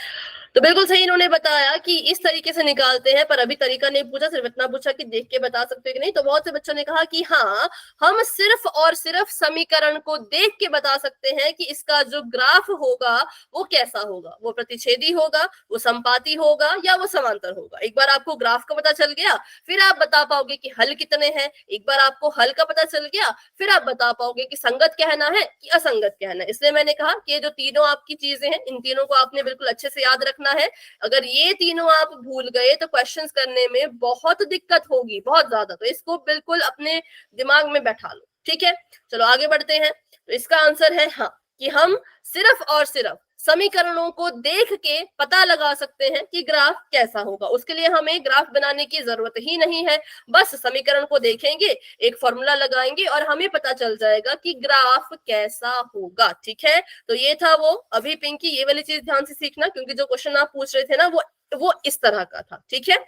तो बिल्कुल सही इन्होंने बताया कि इस तरीके से निकालते हैं, पर अभी तरीका नहीं पूछा, सिर्फ इतना पूछा कि देख के बता सकते हो कि नहीं। तो बहुत से बच्चों ने कहा कि हाँ, हम सिर्फ और सिर्फ समीकरण को देख के बता सकते हैं कि इसका जो ग्राफ होगा वो कैसा होगा, वो प्रतिच्छेदी होगा, वो संपाती होगा या वो समांतर होगा। एक बार आपको ग्राफ का पता चल गया, फिर आप बता पाओगे कि हल कितने हैं। एक बार आपको हल का पता चल गया, फिर आप बता पाओगे कि संगत कहना है कि असंगत कहना है। इसलिए मैंने कहा कि ये जो तीनों आपकी चीजें हैं, इन तीनों को आपने बिल्कुल अच्छे से याद रखना है। अगर ये तीनों आप भूल गए तो क्वेश्चंस करने में बहुत दिक्कत होगी, बहुत ज्यादा। तो इसको बिल्कुल अपने दिमाग में बैठा लो। ठीक है, चलो आगे बढ़ते हैं। तो इसका आंसर है हाँ, कि हम सिर्फ और सिर्फ समीकरणों को देख के पता लगा सकते हैं कि ग्राफ कैसा होगा। उसके लिए हमें ग्राफ बनाने की जरूरत ही नहीं है, बस समीकरण को देखेंगे, एक फॉर्मूला लगाएंगे और हमें पता चल जाएगा कि ग्राफ कैसा होगा। ठीक है, तो ये था वो। अभी पिंकी ये वाली चीज ध्यान से सीखना, क्योंकि जो क्वेश्चन आप पूछ रहे थे ना वो इस तरह का था। ठीक है,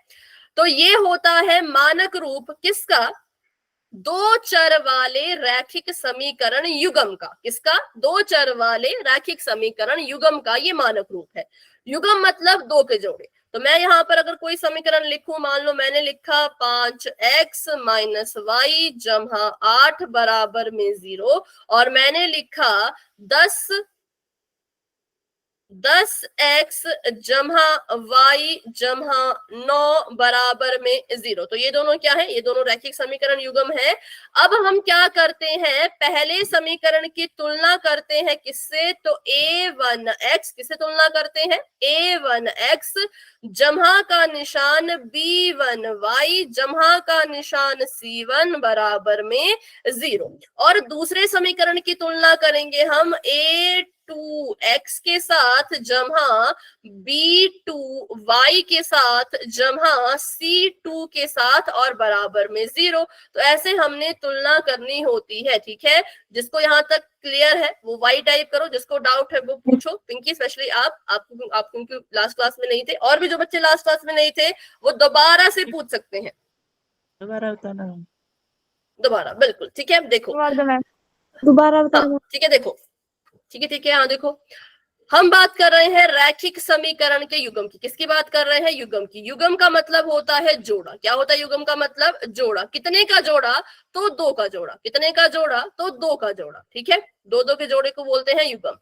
तो ये होता है मानक रूप किसका? दो चर वाले रैखिक समीकरण युग्म का। किसका? दो चर वाले रैखिक समीकरण युग्म का ये मानक रूप है। युग्म मतलब दो के जोड़े। तो मैं यहाँ पर अगर कोई समीकरण लिखूं, मान लो मैंने लिखा 5x - y जमा 8 बराबर में 0, और मैंने लिखा 10x जमा y जमा 9 बराबर में 0। तो ये दोनों क्या है? ये दोनों रैखिक समीकरण युग्म है। अब हम क्या करते हैं, पहले समीकरण की तुलना करते हैं किससे? तो a1x किससे तुलना करते हैं? a1x जमा का निशान b1y जमा का निशान c1 बराबर में 0। और दूसरे समीकरण की तुलना करेंगे हम a2x के साथ जमा b2y के साथ जमा c2 के साथ और बराबर में 0। तो ऐसे हमने तुलना करनी होती है। ठीक है, जिसको यहाँ तक क्लियर है वो वाई टाइप करो, जिसको डाउट है वो पूछो। पिंकी स्पेशली आप क्योंकि लास्ट क्लास में नहीं थे, और भी जो बच्चे लास्ट क्लास में नहीं थे वो दोबारा से पूछ सकते हैं।
दोबारा बताना।
दोबारा, बिल्कुल ठीक है। अब देखो
दोबारा
हाँ, ठीक है, देखो ठीक है हाँ, देखो हम बात कर रहे हैं रैखिक समीकरण के युग्म की। किसकी बात कर रहे हैं? युग्म की। युग्म का मतलब होता है जोड़ा। क्या होता है युग्म का मतलब? जोड़ा। कितने का जोड़ा? तो दो का जोड़ा। कितने का जोड़ा? तो दो का जोड़ा। ठीक है, दो के जोड़े को बोलते हैं युग्म।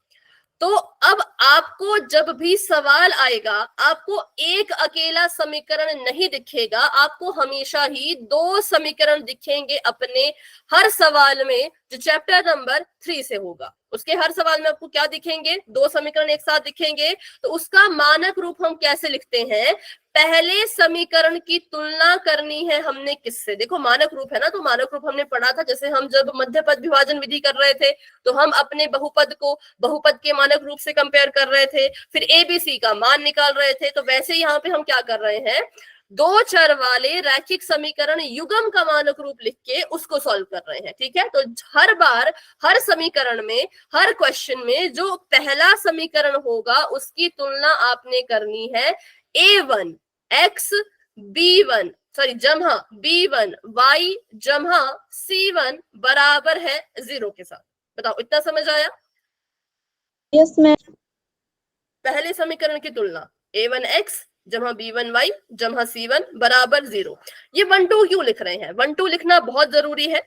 तो अब आपको जब भी सवाल आएगा, आपको एक अकेला समीकरण नहीं दिखेगा, आपको हमेशा ही दो समीकरण दिखेंगे अपने हर सवाल में, जो चैप्टर नंबर 3 से होगा। उसके हर सवाल में आपको क्या दिखेंगे? दो समीकरण एक साथ दिखेंगे। तो उसका मानक रूप हम कैसे लिखते हैं? पहले समीकरण की तुलना करनी है हमने किससे? देखो मानक रूप है ना, तो मानक रूप हमने पढ़ा था, जैसे हम जब मध्य पद विभाजन विधि कर रहे थे तो हम अपने बहुपद को बहुपद के मानक रूप से कंपेयर कर रहे थे, फिर एबीसी का मान निकाल रहे थे। तो वैसे यहाँ पे हम क्या कर रहे हैं? दो चर वाले रैखिक समीकरण युग्म का मानक रूप लिख के उसको सॉल्व कर रहे हैं। ठीक है, तो हर बार हर समीकरण में, हर क्वेश्चन में जो पहला समीकरण होगा उसकी तुलना आपने करनी है a1x b1 जमा b1y जमा c1 बराबर है 0 के साथ। बताओ इतना समझ आया?
Yes ma'am.
पहले समीकरण की तुलना a1x जमा b1y जमा c1 बराबर 0। ये 1 2 क्यों लिख रहे हैं? 1 2 लिखना बहुत जरूरी है,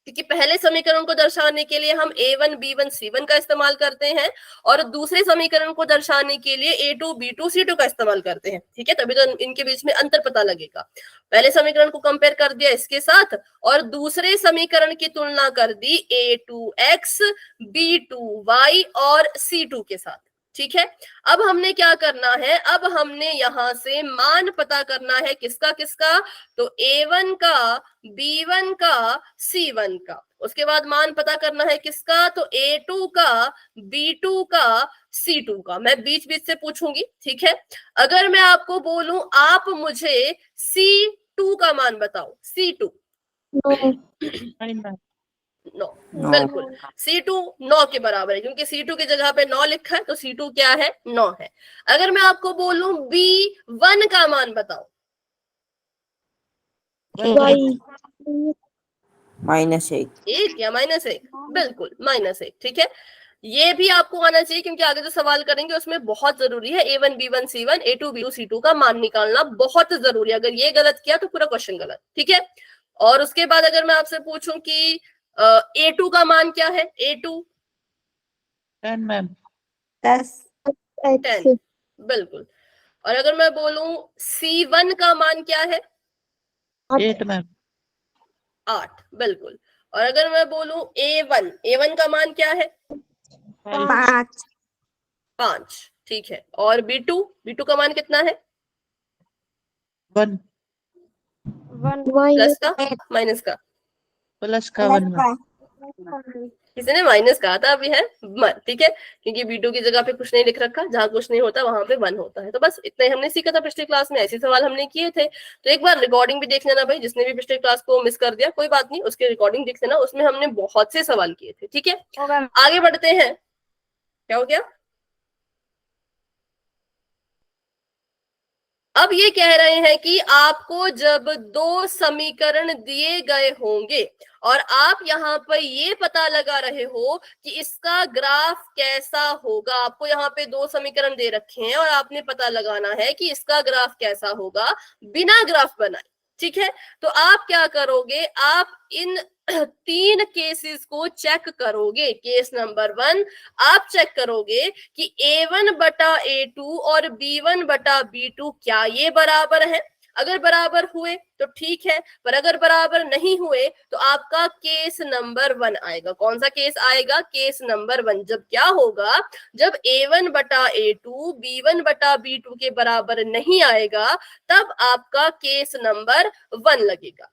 क्योंकि पहले समीकरण को दर्शाने के लिए हम a1 b1 c1 का इस्तेमाल करते हैं, और दूसरे समीकरण को दर्शाने के लिए a2 b2 c2 का इस्तेमाल करते हैं। ठीक है, तभी तो इनके बीच में अंतर पता लगेगा। पहले समीकरण को कंपेयर कर दिया इसके साथ, और दूसरे समीकरण की तुलना कर दी a2x b2y और c2 के साथ। ठीक है, अब हमने क्या करना है? अब हमने यहां से मान पता करना है किसका किसका? तो a1 का, b1 का, c1 का। उसके बाद मान पता करना है किसका? तो a2 का, b2 का, c2 का। मैं बीच बीच से पूछूंगी। ठीक है, अगर मैं आपको बोलूं आप मुझे c2 का मान बताओ, c2 9, बिल्कुल C2 9 के बराबर है, क्योंकि C2 की जगह पे 9 लिखा है, तो C2 क्या है? 9 है। अगर मैं आपको बोलूं B1 का मान बताओ,
-1
1 या -1? बिल्कुल -1, ठीक है। ये भी आपको आना चाहिए क्योंकि आगे जो सवाल करेंगे उसमें बहुत जरूरी है A1 B1 C1 A2 B2 C2 का मान निकालना बहुत जरूरी है। अगर ये गलत किया तो पूरा क्वेश्चन गलत, ठीक है। और उसके बाद अगर मैं आपसे पूछूं कि A2 का मान क्या है, A2
10 मैम
10, बिल्कुल। और अगर मैं बोलूं C1 का मान क्या है,
8 मैम
8, बिल्कुल। और अगर मैं बोलूं A1 का मान क्या है, 5, ठीक है। और B2 का मान कितना है,
1
प्लस का माइनस का,
प्लस का 1 मैम
किसी ने माइनस कहा था, अभी है 1, ठीक है। क्योंकि B2 की जगह पे कुछ नहीं लिख रखा, जहां कुछ नहीं होता वहां पे 1 होता है। तो बस इतना ही हमने सीखा था, पिछली क्लास में ऐसे सवाल हमने किए थे। तो एक बार रिकॉर्डिंग भी देख लेना भाई, जिसने भी पिछली क्लास को मिस कर दिया कोई बात नहीं, उसकी रिकॉर्डिंग देख लेना, उसमें हमने बहुत से सवाल किए थे, ठीक है। आगे बढ़ते हैं, क्या हो गया, अब ये कह रहे हैं कि आपको जब 2 समीकरण दिए गए होंगे और आप यहाँ पर ये पता लगा रहे हो कि इसका ग्राफ कैसा होगा। आपको यहाँ पे 2 समीकरण दे रखे हैं और आपने पता लगाना है कि इसका ग्राफ कैसा होगा बिना ग्राफ बनाए, ठीक है। तो आप क्या करोगे, आप इन 3 केसेस को चेक करोगे। केस नंबर 1 आप चेक करोगे कि A1 बटा A2 और B1 बटा B2 क्या ये बराबर है। अगर बराबर हुए तो ठीक है, पर अगर बराबर नहीं हुए तो आपका केस नंबर 1 आएगा। कौन सा केस आएगा, केस नंबर 1। जब क्या होगा, जब A1 बटा A2 B1 बटा B2 के बराबर नहीं आएगा, तब आपका केस नंबर 1 लगेगा।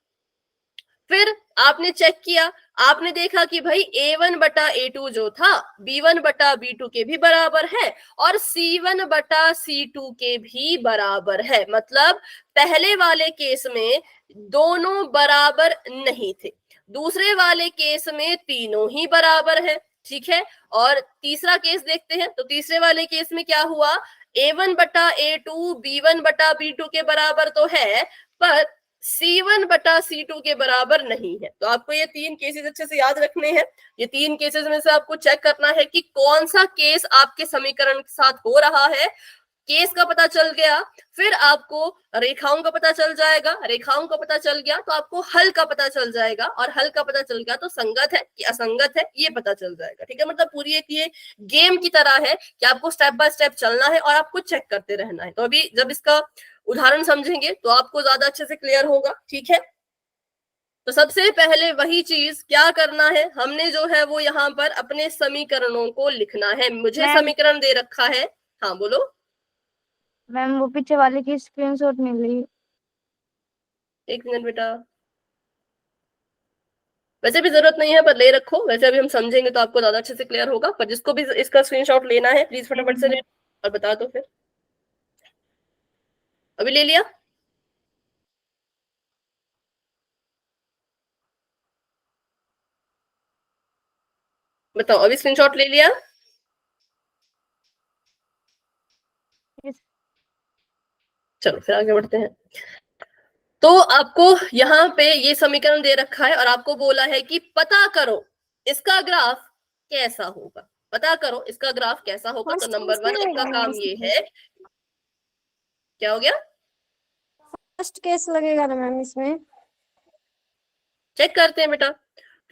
फिर आपने चेक किया, आपने देखा कि भाई A1 बटा A2 जो था B1 बटा B2 के भी बराबर है और C1 बटा C2 के भी बराबर है। मतलब पहले वाले केस में दोनों बराबर नहीं थे, दूसरे वाले केस में तीनों ही बराबर है, ठीक है। और तीसरा केस देखते हैं, तो तीसरे वाले केस में क्या हुआ, A1 बटा A2 B1 बटा B2 के बराबर तो है, पर C1 बटा C2 के बराबर नहीं है। तो आपको ये 3 केसेस अच्छे से याद रखने हैं। ये 3 केसेस में से आपको चेक करना है कि कौन सा केस आपके समीकरण के साथ हो रहा है। केस का पता चल गया, फिर आपको रेखाओं का पता चल जाएगा, रेखाओं का पता चल गया तो आपको हल का पता चल जाएगा, और हल का पता चल गया तो संगत है कि असंगत है ये पता चल जाएगा, ठीक है। मतलब पूरी एक ये गेम की तरह है कि आपको स्टेप बाय स्टेप चलना है और आपको चेक करते रहना है। तो अभी जब इसका उदाहरण समझेंगे तो आपको ज्यादा अच्छे से क्लियर होगा, ठीक है। तो सबसे पहले वही चीज क्या करना है, हमने जो है वो यहाँ पर अपने समीकरणों को लिखना है। मुझे समीकरण दे रखा है, हाँ बोलो
मैम। वो पीछे वाले की स्क्रीनशॉट मिल रही।
1 मिनट बेटा, वैसे भी जरूरत नहीं है पर ले रखो, वैसे अभी हम समझेंगे तो आपको ज्यादा अच्छे से क्लियर होगा। पर जिसको भी इसका स्क्रीनशॉट लेना है प्लीज फटाफट से ले और बता दो। फिर अभी ले लिया, बताओ अभी स्क्रीनशॉट ले लिया। चलो फिर आगे बढ़ते हैं। तो आपको यहाँ पे ये समीकरण दे रखा है और आपको बोला है कि पता करो इसका ग्राफ कैसा होगा, पता करो इसका ग्राफ कैसा होगा। तो नंबर 1 आपका काम ये है, क्या हो गया,
फर्स्ट केस लगेगा ना मैम इसमें?
चेक करते हैं बेटा।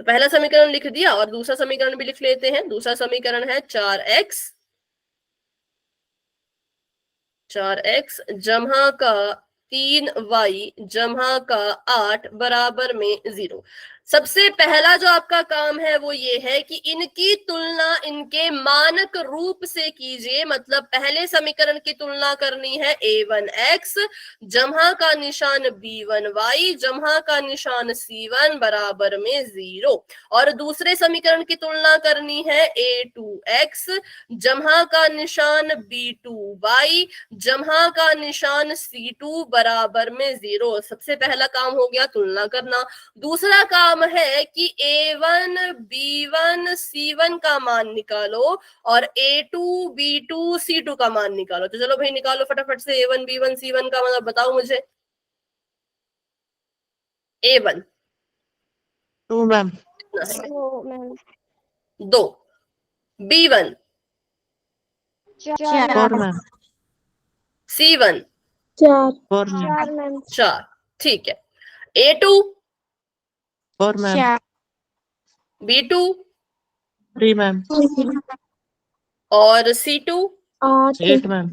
तो पहला समीकरण लिख दिया और दूसरा समीकरण भी लिख लेते हैं। दूसरा समीकरण है 4x जमा का 3y जमा का 8 बराबर में 0। सबसे पहला जो आपका काम है वो ये है कि इनकी तुलना इनके मानक रूप से कीजिए। मतलब पहले समीकरण की तुलना करनी है A1x जमा का निशान B1y जमा का निशान C1 बराबर में 0, और दूसरे समीकरण की तुलना करनी है A2x जमा का निशान B2y जमा का निशान C2 बराबर में 0। सबसे पहला काम हो गया तुलना करना। दूसरा काम है कि A1 B1 C1 का मान निकालो और A2 B2 C2 का मान निकालो। तो चलो भाई निकालो फटाफट से A1 B1 C1 का मतलब बताओ मुझे। A1
2 ma'am
2 ma'am
2, B1,
4 ma'am,
C1,
4 ma'am,
4 ma'am.
4, ठीक है। A2,
4 मैम,
B2
3 मैम,
और C2
8 मैम,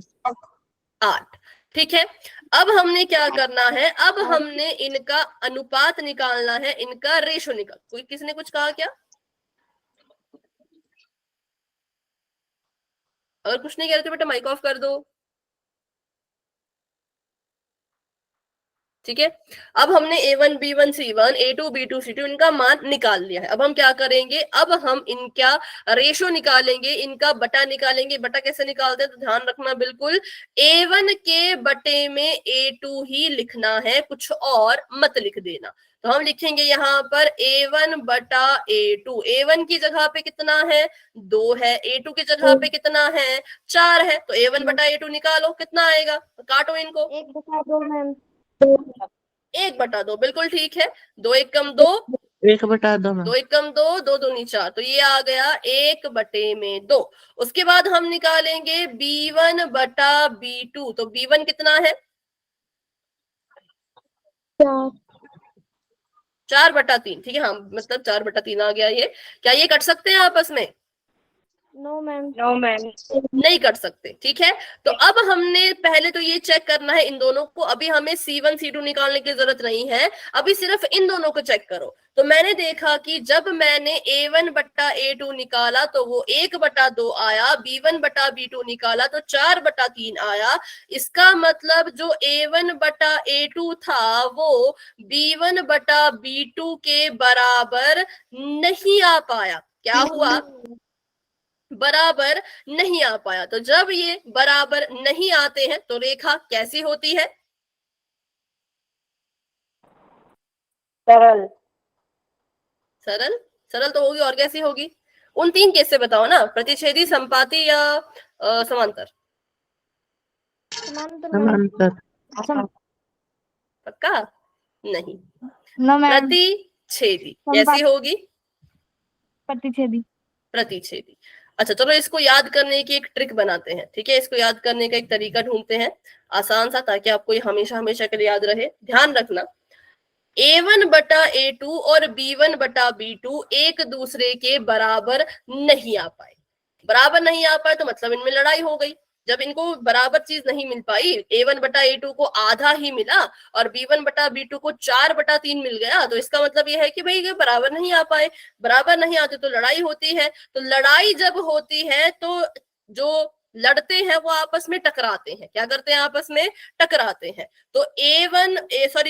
8, ठीक है। अब हमने क्या करना है, अब हमने इनका अनुपात निकालना है, इनका रेशो निकाल। कोई किसी ने कुछ कहा क्या? अगर कुछ नहीं कह रहे तो बेटा माइक ऑफ कर दो, ठीक है। अब हमने A1 B1 C1 A2 B2 C2 इनका मान निकाल लिया है। अब हम क्या करेंगे, अब हम इनका रेशो निकालेंगे, इनका बटा निकालेंगे। बटा कैसे निकालते हैं तो ध्यान रखना बिल्कुल, A1 के बटे में A2 ही लिखना है, कुछ और मत लिख देना। तो हम लिखेंगे यहाँ पर A1 बटा A2। A1 की जगह पे कितना है, 2 है। A2 की जगह पे कितना है, 4 है। तो A1 बटा A2 निकालो, कितना आएगा, तो काटो इनको।
1/2 मैम।
1/2, बिल्कुल ठीक है। 2 1 कम 2,
1/2 मैम,
2 1 कम 2, 2 दूनी 4, तो ये आ गया 1/2। उसके बाद हम निकालेंगे B1 बटा B2। तो B1 कितना है, 4/3, ठीक है। हाँ मतलब 4/3 आ गया ये। क्या ये कट सकते हैं आपस में?
No ma'am.
No ma'am.
नहीं कर सकते, ठीक है। तो अब हमने पहले तो ये चेक करना है इन दोनों को। अभी हमें C1 C2 निकालने की जरूरत नहीं है, अभी सिर्फ इन दोनों को चेक करो। तो मैंने देखा कि जब मैंने A1 बटा A2 निकाला तो वो 1/2 आया, B1 बटा B2 निकाला तो 4/3 आया। इसका मतलब जो A1 बटा A2 था वो B1 बटा B2 के बराबर नहीं आ पाया। क्या हुआ, बराबर नहीं आ पाया। तो जब ये बराबर नहीं आते हैं तो रेखा कैसी होती है,
सरल।
सरल। सरल तो होगी, और कैसी होगी? उन 3 केस से बताओ ना, प्रतिच्छेदी, संपाती या समांतर।
समांतर मैम।
समांतर,
पक्का? नहीं,
नो मैम।
प्रतिच्छेदी। कैसी होगी,
प्रतिच्छेदी।
प्रतिच्छेदी। अच्छा चलो इसको याद करने की एक ट्रिक बनाते हैं, ठीक है। इसको याद करने का एक तरीका ढूंढते हैं आसान सा, ताकि आपको ये हमेशा हमेशा के लिए याद रहे। ध्यान रखना, A1 बटा A2 और B1 बटा B2 एक दूसरे के बराबर नहीं आ पाए। बराबर नहीं आ पाए तो मतलब इनमें लड़ाई हो गई। जब इनको बराबर चीज नहीं मिल पाई, A1 बटा A2 को आधा ही मिला और B1 बटा B2 को 4/3 मिल गया, तो इसका मतलब यह है कि भाई ये बराबर नहीं आ पाए। बराबर नहीं आते तो लड़ाई होती है। तो लड़ाई जब होती है तो जो लड़ते हैं वो आपस में टकराते हैं। क्या करते हैं, आपस में टकराते हैं। तो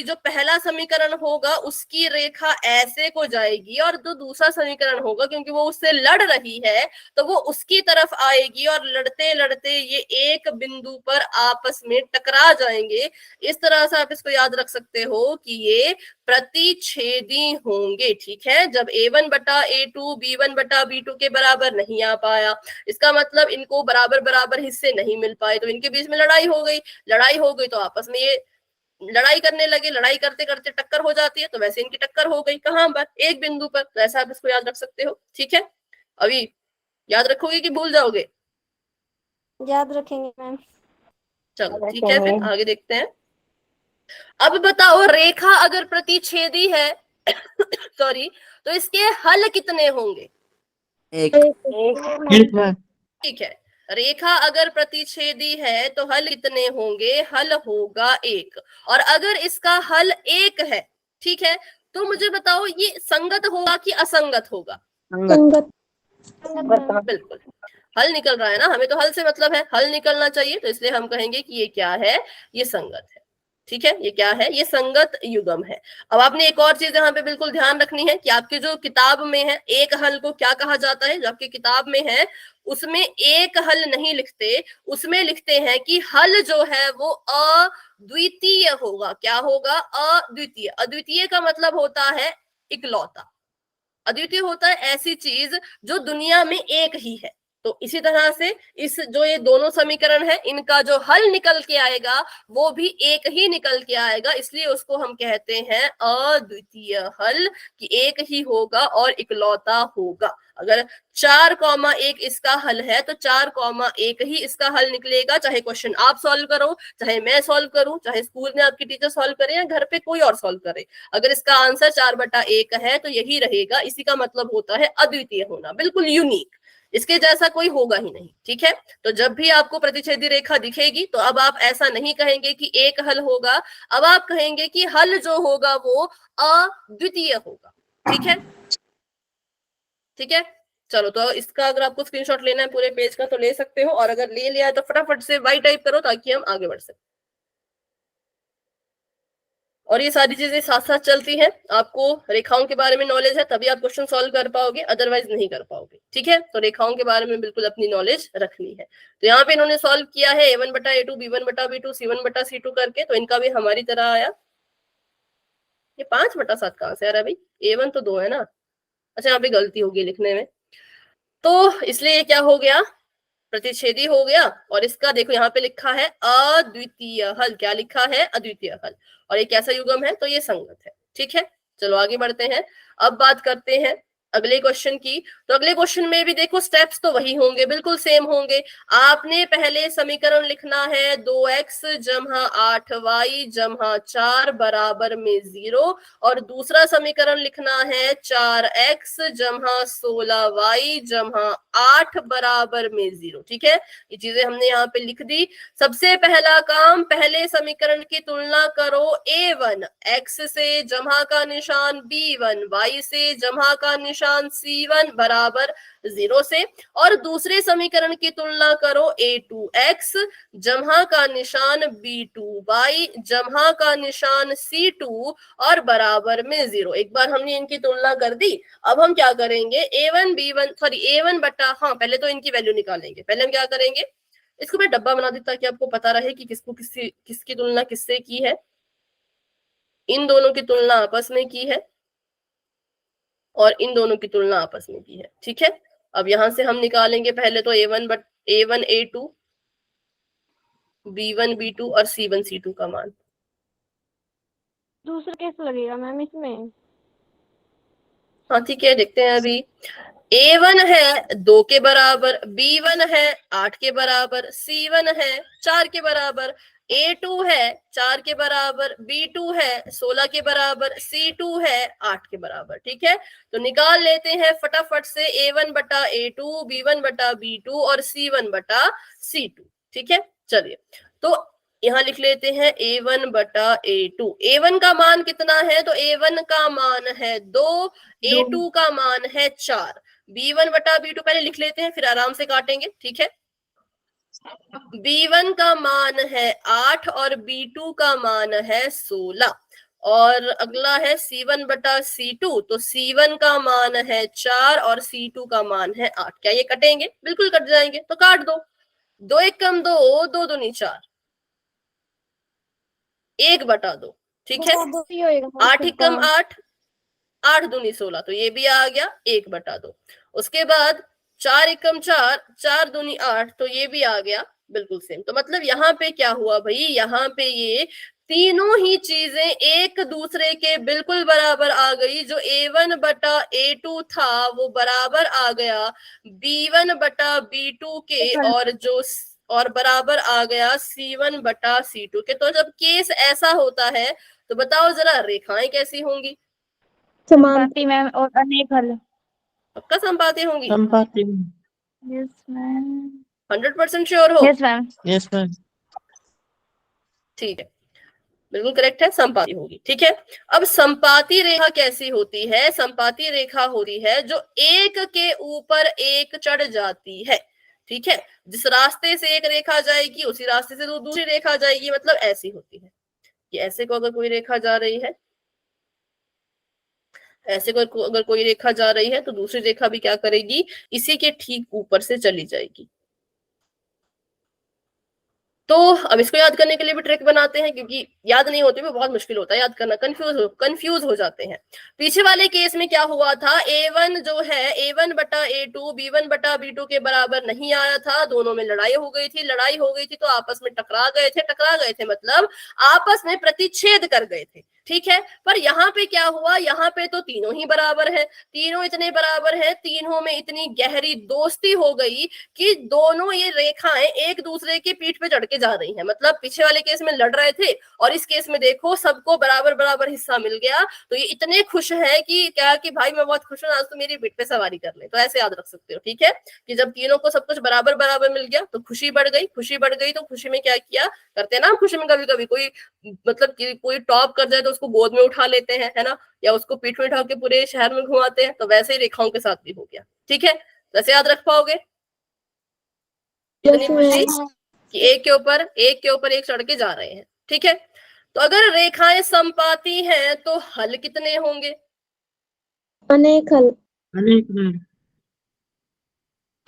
जो पहला समीकरण होगा उसकी रेखा ऐसे को जाएगी, और जो दूसरा समीकरण होगा क्योंकि वो उससे लड़ रही है तो वो उसकी तरफ आएगी, और लड़ते लड़ते ये एक बिंदु पर आपस में टकरा जाएंगे। इस तरह से आप इसको याद रख सकते हो कि ये प्रतिच्छेदी होंगे, ठीक है। जब A1 बटा A2 B1 बटा B2 के बराबर नहीं आ पाया, इसका मतलब इनको बराबर बराबर हिस्से नहीं मिल पाए, तो इनके बीच में लड़ाई हो गई। लड़ाई हो गई तो आपस में ये लड़ाई करने लगे, लड़ाई करते करते टक्कर हो जाती है, तो वैसे इनकी टक्कर हो गई। कहां पर, एक बिंदु पर। तो ऐसा आप इसको याद रख सकते हो, ठीक है। अभी याद रखोगे कि भूल जाओगे?
याद रखेंगे मैम।
चलो ठीक है, फिर आगे देखते हैं। अब बताओ, रेखा अगर प्रतिच्छेदी है सॉरी, तो इसके हल कितने होंगे?
एक मैम,
ठीक है, रेखा अगर प्रतिच्छेदी है तो हल कितने होंगे? हल होगा 1। और अगर इसका हल 1 है, ठीक है, तो मुझे बताओ ये संगत होगा कि असंगत होगा?
संगत,
बिल्कुल, हल निकल रहा है ना, हमें तो हल से मतलब है, हल निकलना चाहिए, तो इसलिए हम कहेंगे कि ये क्या है, ये संगत है। ठीक है, ये क्या है, ये संगत युग्म है। अब आपने एक और चीज यहाँ पे बिल्कुल ध्यान रखनी है कि आपकी जो किताब में है, एक हल को क्या कहा जाता है, जो आपकी किताब में है उसमें एक हल नहीं लिखते, उसमें लिखते हैं कि हल जो है वो अद्वितीय होगा। क्या होगा? अद्वितीय। अद्वितीय का मतलब होता है इकलौता। अद्वितीय होता है ऐसी चीज जो दुनिया में एक ही है। तो इसी तरह से इस जो ये दोनों समीकरण है इनका जो हल निकल के आएगा वो भी एक ही निकल के आएगा, इसलिए उसको हम कहते हैं अद्वितीय हल, कि एक ही होगा और इकलौता होगा। अगर 4,1 इसका हल है तो 4,1 ही इसका हल निकलेगा, चाहे क्वेश्चन आप सॉल्व करो, चाहे मैं सॉल्व करूं, चाहे स्कूल में आपकी टीचर सॉल्व करे या घर पे कोई और सॉल्व करे। अगर इसका आंसर 4/1 है तो यही रहेगा। इसी का मतलब होता है अद्वितीय होना, बिल्कुल यूनिक, इसके जैसा कोई होगा ही नहीं। ठीक है, तो जब भी आपको प्रतिच्छेदी रेखा दिखेगी तो अब आप ऐसा नहीं कहेंगे कि एक हल होगा, अब आप कहेंगे कि हल जो होगा वो अद्वितीय होगा। ठीक है, ठीक है, चलो तो इसका अगर आपको स्क्रीनशॉट लेना है पूरे पेज का तो ले सकते हो, और अगर ले लिया है तो फटाफट से वाई टाइप करो ताकि हम आगे बढ़ सकें। और ये सारी चीजें साथ साथ चलती हैं, आपको रेखाओं के बारे में नॉलेज है तभी आप क्वेश्चन सॉल्व कर पाओगे, अदरवाइज नहीं कर पाओगे। ठीक है, तो रेखाओं के बारे में बिल्कुल अपनी नॉलेज रखनी है। तो यहाँ पे इन्होंने सॉल्व किया है A1/A2 B1/B2 C1/C2 करके, तो इनका भी हमारी तरह आया। ये 5/7 कहां से आ रहा है भाई, A1 तो 2 है ना, अच्छा यहाँ पे गलती होगी लिखने में, तो इसलिए ये क्या हो गया, प्रतिच्छेदी हो गया। और इसका देखो यहाँ पे लिखा है अद्वितीय हल, क्या लिखा है, अद्वितीय हल। और ये कैसा युग्म है, तो ये संगत है। ठीक है, चलो आगे बढ़ते हैं। अब बात करते हैं अगले क्वेश्चन की। तो अगले क्वेश्चन में भी देखो स्टेप्स तो वही होंगे, बिल्कुल सेम होंगे। आपने पहले समीकरण लिखना है 2x जमा 8y जमा 4 बराबर में 0, और दूसरा समीकरण लिखना है 4x जमा 16y जमा 8 बराबर में 0। ठीक है, ये चीजें हमने यहाँ पे लिख दी। सबसे पहला काम, पहले समीकरण की तुलना करो A1 x से, जमा का निशान B1 y से, जमा का निशान C1 बराबर 0 से, और दूसरे समीकरण की तुलना करो A2 x जमा का निशान B2 y जमा का निशान C2 और बराबर में 0। एक बार हमने इनकी तुलना कर दी, अब हम क्या करेंगे, पहले तो इनकी वैल्यू निकालेंगे। पहले हम क्या करेंगे, इसको मैं डब्बा बना देता ताकि आपको पता रहे कि किसकी तुलना किससे की है। इन दोनों की तुलना आपस में की है और इन दोनों की तुलना आपस में की है। ठीक है, अब यहां से हम निकालेंगे पहले तो A1 A2 B1 B2 और C1 C2 का मान।
दूसरा कैसे लगेगा मैम इसमें?
हाँ ठीक है, देखते हैं। अभी A1 है 2 के बराबर, B1 है 8 के बराबर, C1 है 4 के बराबर, A2 है 4 के बराबर, B2 है 16 के बराबर, C2 है 8 के बराबर। ठीक है, तो निकाल लेते हैं फटाफट से A1/A2, B1/B2 और C1/C2। ठीक है, चलिए तो यहाँ लिख लेते हैं A1/A2। A1 का मान कितना है, तो A1 का मान है 2, A2 का मान है 4। B1/B2 पहले लिख लेते हैं फिर आराम से काटेंगे। ठीक है, B1 का मान है 8 और B2 का मान है 16, और अगला है C1/C2, तो C1 का मान है 4 और C2 का मान है 8। क्या ये कटेंगे, बिल्कुल कट जाएंगे, तो काट दो। 2 1 कम 2, 2 दूनी 4, 1/2। ठीक है, 8 1 कम 8, 8 दूनी 16, तो ये भी आ गया 1/2। उसके बाद 4 1 कम 4, 4 दूनी 8, तो ये भी आ गया बिल्कुल सेम। तो मतलब यहाँ पे क्या हुआ भाई, यहाँ पे ये तीनों ही चीजें एक दूसरे के बिल्कुल बराबर आ गई। जो A1/A2 था वो बराबर आ गया B1/B2 के, और बराबर आ गया C1/C2 के। तो जब केस ऐसा होता है तो बताओ जरा रेखाएं कैसी होंगी,
समांती मैम और अनेक हल।
पक्का संपाती होंगी,
संपाती।
Yes ma'am.
100% श्योर हो?
Yes ma'am.
Yes ma'am.
ठीक है, बिल्कुल करेक्ट है, संपाती होगी। ठीक है, अब संपाती रेखा कैसी होती है, संपाती रेखा होती है जो एक के ऊपर एक चढ़ जाती है। ठीक है, जिस रास्ते से एक रेखा जाएगी उसी रास्ते से दूसरी रेखा जाएगी, मतलब ऐसी होती है। कि ऐसे को अगर कोई रेखा जा रही है, ऐसे को अगर कोई रेखा जा रही है तो दूसरी रेखा भी क्या करेगी, इसी के ठीक ऊपर से चली जाएगी। तो अब इसको याद करने के लिए भी ट्रिक बनाते हैं, क्योंकि याद नहीं होती वो बहुत मुश्किल होता है याद करना, कंफ्यूज हो जाते हैं। पीछे वाले केस में क्या हुआ था, A1 जो है A1 बटा A2 B1 बटा B2 के बराबर नहीं आया था, दोनों में लड़ाई हो गई थी तो आपस में टकरा गए थे मतलब आपस में प्रतिच्छेद कर गए थे, ठीक है। पर यहाँ पे क्या हुआ, यहाँ पे तो तीनों ही बराबर है, तीनों इतने बराबर है, तीनों में इतनी गहरी दोस्ती हो गई कि दोनों ये रेखाएं एक दूसरे की पीठ पे चढ़ के जा रही हैं। मतलब पीछे वाले केस में लड़ रहे थे और इस केस में देखो सबको बराबर बराबर हिस्सा मिल गया, तो ये इतने खुश है कि क्या कि भाई मैं बहुत खुश हूं, आज तो मेरी पीठ पे सवारी कर ले। तो ऐसे याद रख सकते हो, ठीक है, कि जब तीनों को सब कुछ बराबर बराबर मिल गया तो खुशी बढ़ गई तो खुशी में क्या किया करते हैं ना, खुशी में कभी कभी कोई मतलब कि कोई टॉप कर जाए तो उसको गोद में उठा लेते हैं, है ना, या उसको पीठ में उठा के पूरे शहर में घुमाते हैं, तो वैसे ही रेखाओं के साथ भी हो गया, ठीक है। वैसे याद रख पाओगे इतनी खुशी कि एक के ऊपर एक चढ़ के जा रहे हैं, ठीक है। तो अगर रेखाएं समपाती हैं तो हल कितने होंगे,
अनेक हल।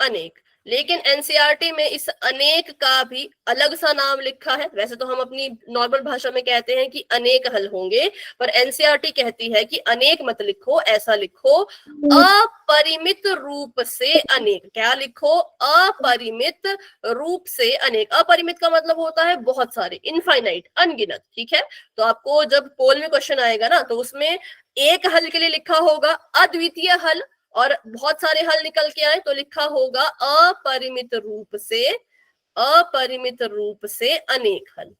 अनेक। लेकिन एनसीईआरटी में इस अनेक का भी अलग सा नाम लिखा है। वैसे तो हम अपनी नॉर्मल भाषा में कहते हैं कि अनेक हल होंगे, पर एनसीईआरटी कहती है कि अनेक मत लिखो, ऐसा लिखो अपरिमित रूप से अनेक। क्या लिखो, अपरिमित रूप से अनेक। अपरिमित का मतलब होता है बहुत सारे, इनफाइनाइट, अनगिनत, ठीक है। तो आपको जब पोल में क्वेश्चन आएगा ना तो उसमें एक हल के लिए लिखा होगा अद्वितीय हल, और बहुत सारे हल निकल के आए तो लिखा होगा अपरिमित रूप से अनेक हल।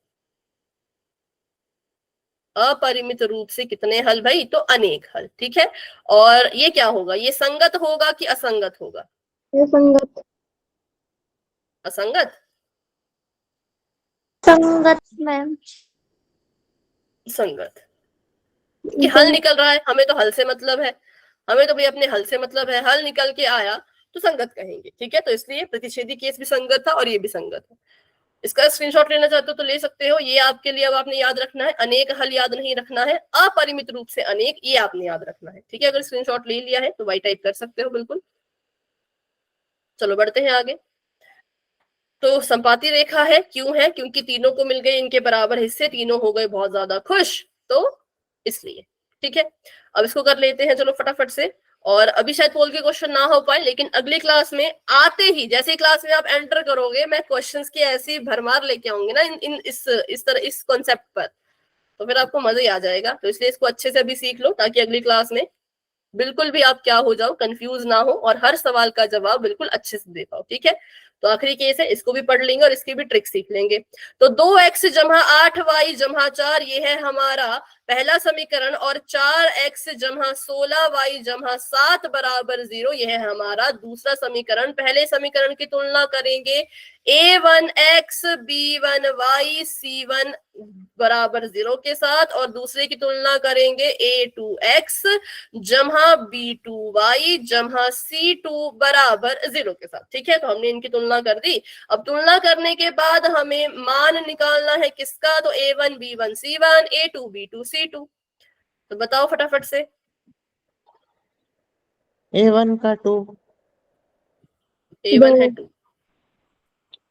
अपरिमित रूप से कितने हल भाई, तो अनेक हल, ठीक है। और ये क्या होगा, ये संगत होगा कि असंगत होगा,
संगत।
असंगत,
संगत मैम।
संगत, कि हल निकल रहा है, हमें तो हल से मतलब है, हमें तो भाई अपने हल से मतलब है, हल निकल के आया तो संगत कहेंगे, ठीक है। तो इसलिए प्रतिच्छेदी केस भी संगत था और ये भी संगत है। इसका स्क्रीनशॉट लेना चाहते हो तो ले सकते हो। ये आपके लिए अब आपने याद रखना है, अनेक हल याद नहीं रखना है, अपरिमित रूप से अनेक ये आपने याद रखना है, ठीक है। अगर स्क्रीनशॉट ले लिया है तो वाई टाइप कर सकते हो, बिल्कुल। चलो बढ़ते हैं आगे। तो संपाती रेखा है, क्यों है, क्योंकि तीनों को मिल गए इनके बराबर हिस्से, तीनों हो गए बहुत ज्यादा खुश, तो इसलिए, ठीक है। अब इसको कर लेते हैं चलो फटाफट से। और अभी शायद पोल के क्वेश्चन ना हो पाए, लेकिन अगली क्लास में आते ही, जैसे क्लास में आप एंटर करोगे, मैं क्वेश्चंस की ऐसी भरमार लेके आऊंगी ना इस तरह इस कॉन्सेप्ट पर, तो फिर आपको मजा ही आ जाएगा। तो इसलिए इसको अच्छे से अभी सीख लो ताकि अगली क्लास में बिल्कुल भी आप क्या हो जाओ, कंफ्यूज ना हो और हर सवाल का जवाब बिल्कुल अच्छे से दे पाओ, ठीक है। तो आखिरी केस है, इसको भी पढ़ लेंगे और इसकी भी ट्रिक सीख लेंगे। तो 2x जमा 8y जमा 4 ये है हमारा पहला समीकरण, और 4x जमा 16y जमा 7 बराबर 0 ये है हमारा दूसरा समीकरण। पहले समीकरण की तुलना करेंगे a1x b1y c1 बराबर 0 के साथ, और दूसरे की तुलना करेंगे a2x जमा b2y जमा c2 बराबर 0 के साथ, ठीक है। तो हमने इनकी तुलना कर दी। अब तुलना करने के बाद हमें मान निकालना है किसका, तो a1 b1 c1 a2 b2 c2। तो बताओ फटाफट से।
A1 का 2,
a1 है 2,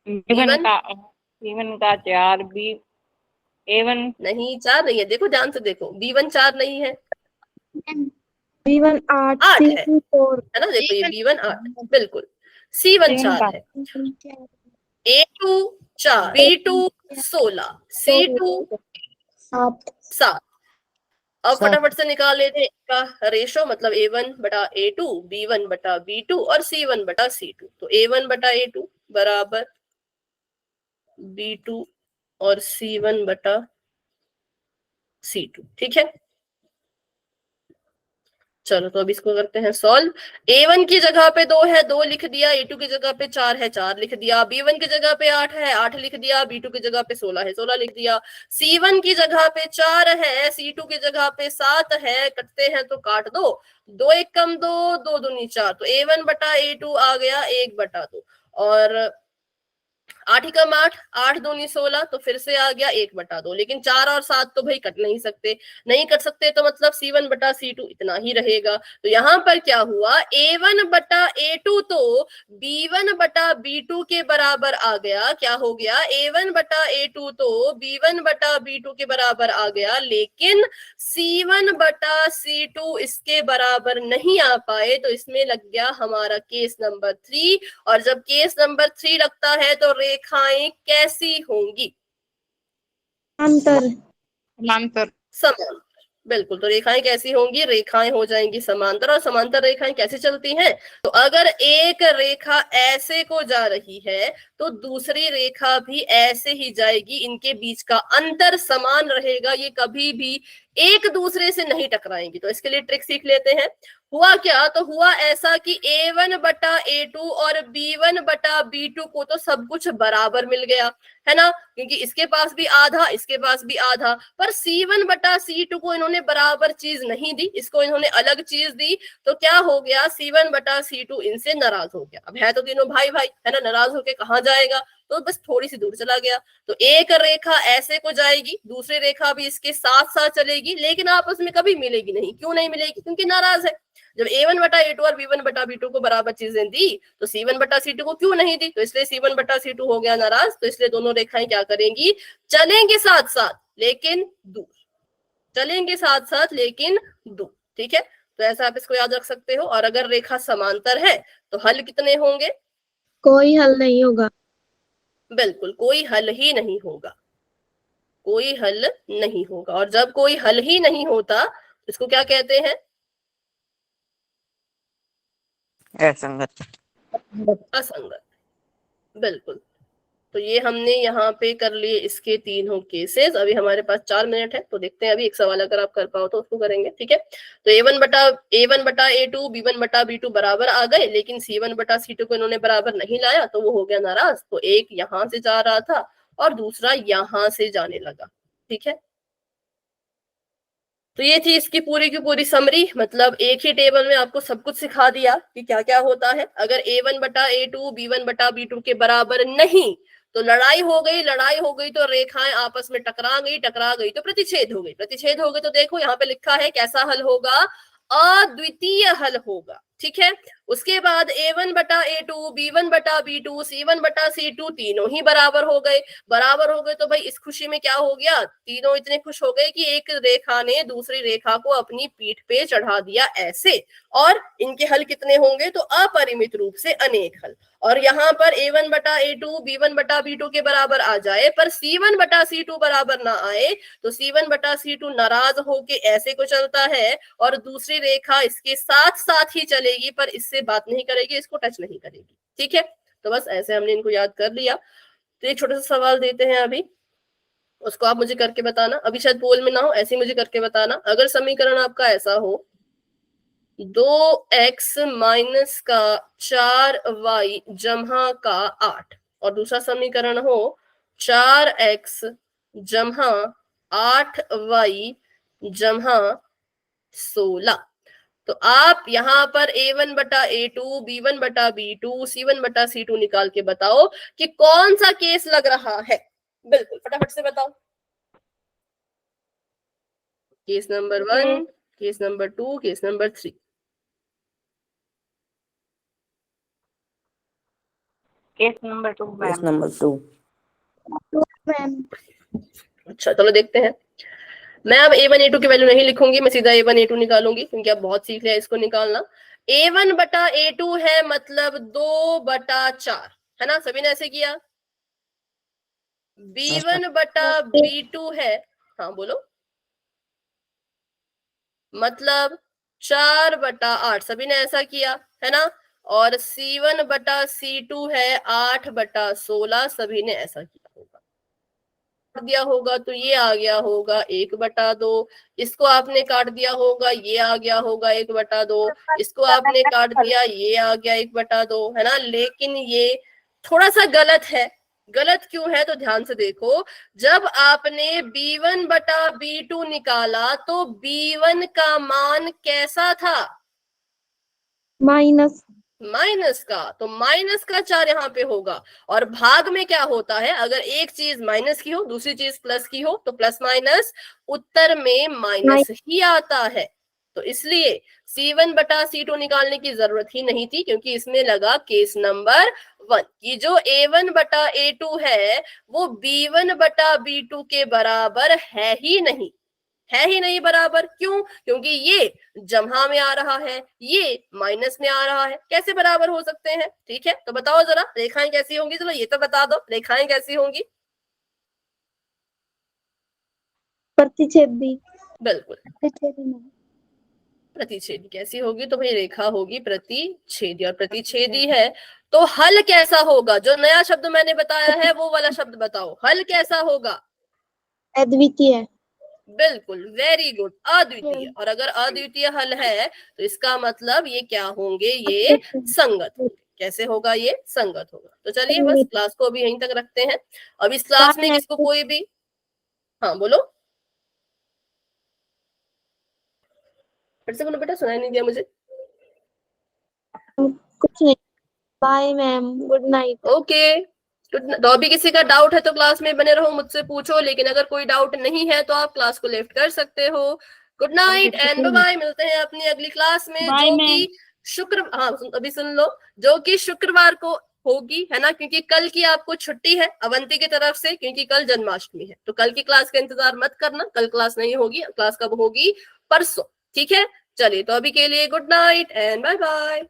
B1 का 4, A1
नहीं 4 नहीं है, देखो ध्यान से देखो, b1 4 नहीं है,
B1 8
8 है,
C2 4
है ना, देखो ये b1 8 बिल्कुल, c1 4 है, a2 4 b2 16 c2 7। अब फटाफट से निकाल लेते हैं इसका रेशो, मतलब a1 बटा a2 b1 बटा b2 और c1 बटा c2। तो a1 बटा a2 बराबर b2 और c1 बटा c2, ठीक है। चलो तो अब इसको करते हैं सॉल्व। a1 की जगह पे 2 है, 2 लिख दिया, a2 की जगह पे 4 है, 4 लिख दिया, b1 की जगह पे 8 है, 8 लिख दिया, b2 की जगह पे 16 है, 16 लिख दिया, c1 की जगह पे 4 है, c2 की जगह पे 7 है, कटते हैं तो काट दो, 2 1 कम 2, 2 दूनी 4, तो a1 बटा a2 आ गया 1 बटा 2। और 8 ही कम 8, 8 दूनी 16, तो फिर से आ गया 1/2, लेकिन 4 और 7 तो भाई कट नहीं सकते, नहीं कट सकते तो मतलब C1/C2 इतना ही रहेगा। तो यहाँ पर क्या हुआ, A1/A2 तो B1/B2 के बराबर आ गया। क्या हो गया, A1/A2 तो B1/B2 के बराबर आ गया, लेकिन C1/C2 इसके बराबर नहीं आ पाए, तो इसमें लग गया हमारा केस नंबर 3। और जब केस नंबर 3 लगता है तो रेखाएं कैसी होंगी,
अंतर
समांतर।
समान। बिल्कुल, तो रेखाएं कैसी होंगी, रेखाएं हो जाएंगी समांतर। और समांतर रेखाएं कैसे चलती हैं, तो अगर एक रेखा ऐसे को जा रही है तो दूसरी रेखा भी ऐसे ही जाएगी, इनके बीच का अंतर समान रहेगा, ये कभी भी एक दूसरे से नहीं टकराएंगी। तो इसके लिए ट्रिक सीख लेते हैं। हुआ क्या, तो हुआ ऐसा कि A1/A2 और B1/B2 को तो सब कुछ बराबर मिल गया, है ना, क्योंकि इसके पास भी आधा, इसके पास भी आधा। पर C1/C2 को इन्होंने बराबर चीज नहीं दी, इसको इन्होंने अलग चीज दी। तो क्या हो गया, C1/C2 इनसे नाराज हो गया। अब है तो तीनों भाई भाई, है ना, नाराज होके कहाँ जाएगा, तो बस थोड़ी सी दूर चला गया। तो एक रेखा ऐसे को जाएगी, दूसरी रेखा भी इसके साथ साथ चलेगी, लेकिन आपस में कभी मिलेगी नहीं। क्यों नहीं मिलेगी, क्योंकि नाराज है। जब A1/A2 और B1/B2 को बराबर चीजें दी तो C1/C2 को क्यों नहीं दी, तो इसलिए C1/C2 हो गया नाराज। तो इसलिए दोनों रेखाएं क्या करेंगी, चलेंगे साथ साथ लेकिन दूर, चलेंगे साथ साथ लेकिन दूर। ठीक है, तो ऐसा आप इसको याद रख सकते हो। और अगर रेखा समांतर है तो हल कितने होंगे,
कोई हल नहीं होगा।
बिल्कुल, कोई हल ही नहीं होगा, कोई हल नहीं होगा। और जब कोई हल ही नहीं होता इसको क्या कहते हैं,
असंगत।
असंगत। बिल्कुल, तो ये हमने यहाँ पे कर लिए इसके तीनों केसेस। अभी हमारे पास 4 मिनट है, तो देखते हैं अभी एक सवाल अगर आप कर पाओ तो उसको करेंगे। ठीक है, तो A1/A2 B1/B2 बराबर आ गए, लेकिन C1/C2 को इन्होंने बराबर नहीं लाया, तो वो हो गया नाराज। तो एक यहाँ से जा रहा था और दूसरा यहाँ से जाने लगा। ठीक है, तो ये थी इसकी पूरी की पूरी समरी। मतलब एक ही टेबल में आपको सब कुछ सिखा दिया कि क्या क्या होता है। अगर A1/A2 B1/B2 के बराबर नहीं तो लड़ाई हो गई, लड़ाई हो गई तो रेखाएं आपस में टकरा गई, टकरा गई तो प्रतिच्छेद हो गई, प्रतिच्छेद हो गई तो देखो यहाँ पे लिखा है कैसा हल होगा, अद्वितीय हल होगा। ठीक है, उसके बाद A1/A2 B1/B2 C1/C2 तीनों ही बराबर हो गए। बराबर हो गए तो भाई इस खुशी में क्या हो गया, तीनों इतने खुश हो गए कि एक रेखा ने दूसरी रेखा को अपनी पीठ पे चढ़ा दिया ऐसे। और इनके हल कितने होंगे, तो अपरिमित रूप से अनेक हल। और यहाँ पर A1/A2 B1/B2 के बराबर आ जाए पर C1/C2 बराबर ना आए तो C1/C2 नाराज होके ऐसे को चलता है और दूसरी रेखा इसके साथ साथ ही चलेगी, पर इससे बात नहीं करेगी, इसको टच नहीं करेगी। ठीक है, तो बस ऐसे हमने इनको याद कर लिया। तो एक छोटा सा सवाल देते हैं अभी, उसको आप मुझे करके बताना। अभी शायद पोल में ना हो, ऐसे ही मुझे करके बताना। अगर समीकरण आपका ऐसा हो 2x माइनस का 4y जमा का 8 और दूसरा समीकरण हो 4x जमा 8y जमा 16, तो आप यहाँ पर A1/A2 B1/B2 C1/C2 निकाल के बताओ कि कौन सा केस लग रहा है। बिल्कुल फटाफट से बताओ। Case number 1, case number 2, case number 3।
Case number 2
case
ma'am.
Number 2।
अच्छा चलो देखते हैं। मैं अब A1 A2 की वैल्यू नहीं लिखूंगी, मैं सीधा A1 A2 निकालूंगी क्योंकि आप बहुत सीख लिया इसको निकालना। A1/A2 है मतलब 2/4, है ना, सभी ने ऐसे किया। B1/B2 है, हाँ बोलो, मतलब 4/8, सभी ने ऐसा किया, है ना। और C1/C2 है 8/16, सभी ने ऐसा किया होगा। दिया होगा तो ये आ गया होगा 1/2, इसको आपने काट दिया होगा ये आ गया होगा 1/2, इसको आपने काट दिया ये आ गया 1/2, है ना। लेकिन ये थोड़ा सा गलत है। गलत क्यों है तो ध्यान से देखो, जब आपने B1/B2 निकाला तो B1 का मान कैसा था,
माइनस
माइनस का, तो माइनस का 4 यहाँ पे होगा। और भाग में क्या होता है, अगर एक चीज माइनस की हो दूसरी चीज प्लस की हो तो प्लस माइनस उत्तर में माइनस ही आता है। तो इसलिए C1 बटा C2 निकालने की जरूरत ही नहीं थी, क्योंकि इसमें लगा केस नंबर 1 कि जो A1 बटा A2 है वो B1 बटा B2 के बराबर है ही नहीं बराबर। क्यों? क्योंकि ये जमहा में आ रहा है, ये माइनस में आ रहा है, कैसे बराबर हो सकते हैं? ठीक है, तो बताओ जरा रेखाएं कैसी होंगी, चलो ये तो बता दो रेखाएं कैसी होंगी।
प्रतिच्छेदी।
बिल्कुल,
प्रतिच्छेदी।
प्रतिच्छेदी कैसी होगी? तो भाई रेखा होगी प्रतिच्छेदी, और प्रतिच्छेदी है तो हल कैसा होगा? जो नया शब्द मैंने बताया है वो वाला शब्द बताओ, हल कैसा होगा?
अद्वितीय।
बिल्कुल, वेरी गुड, अद्वितीय। और अगर अद्वितीय हल है तो इसका मतलब ये क्या होंगे? ये संगत होंगे। कैसे होगा? ये संगत होगा। तो चलिए बस क्लास को अभी यहीं तक रखते हैं। अब इस क्लास में किसको कोई भी, हाँ बोलो, फिर से बोलो बेटा, सुनाई नहीं दिया मुझे।
कुछ नहीं। Bye ma'am, good night.
Okay, तो अभी किसी का डाउट है तो क्लास में बने रहो, मुझसे पूछो, लेकिन अगर कोई डाउट नहीं है तो आप क्लास को लेफ्ट कर सकते हो। गुड नाइट एंड बाय, मिलते हैं अपनी अगली क्लास में जो कि हाँ अभी सुन लो, जो कि शुक्रवार को होगी, है ना, क्योंकि कल की आपको छुट्टी है अवंती की तरफ से, क्योंकि कल जन्माष्टमी है। तो कल की क्लास का इंतजार मत करना, कल क्लास नहीं होगी, क्लास कब होगी? परसों। ठीक है, चलिए तो अभी के लिए good night and bye bye.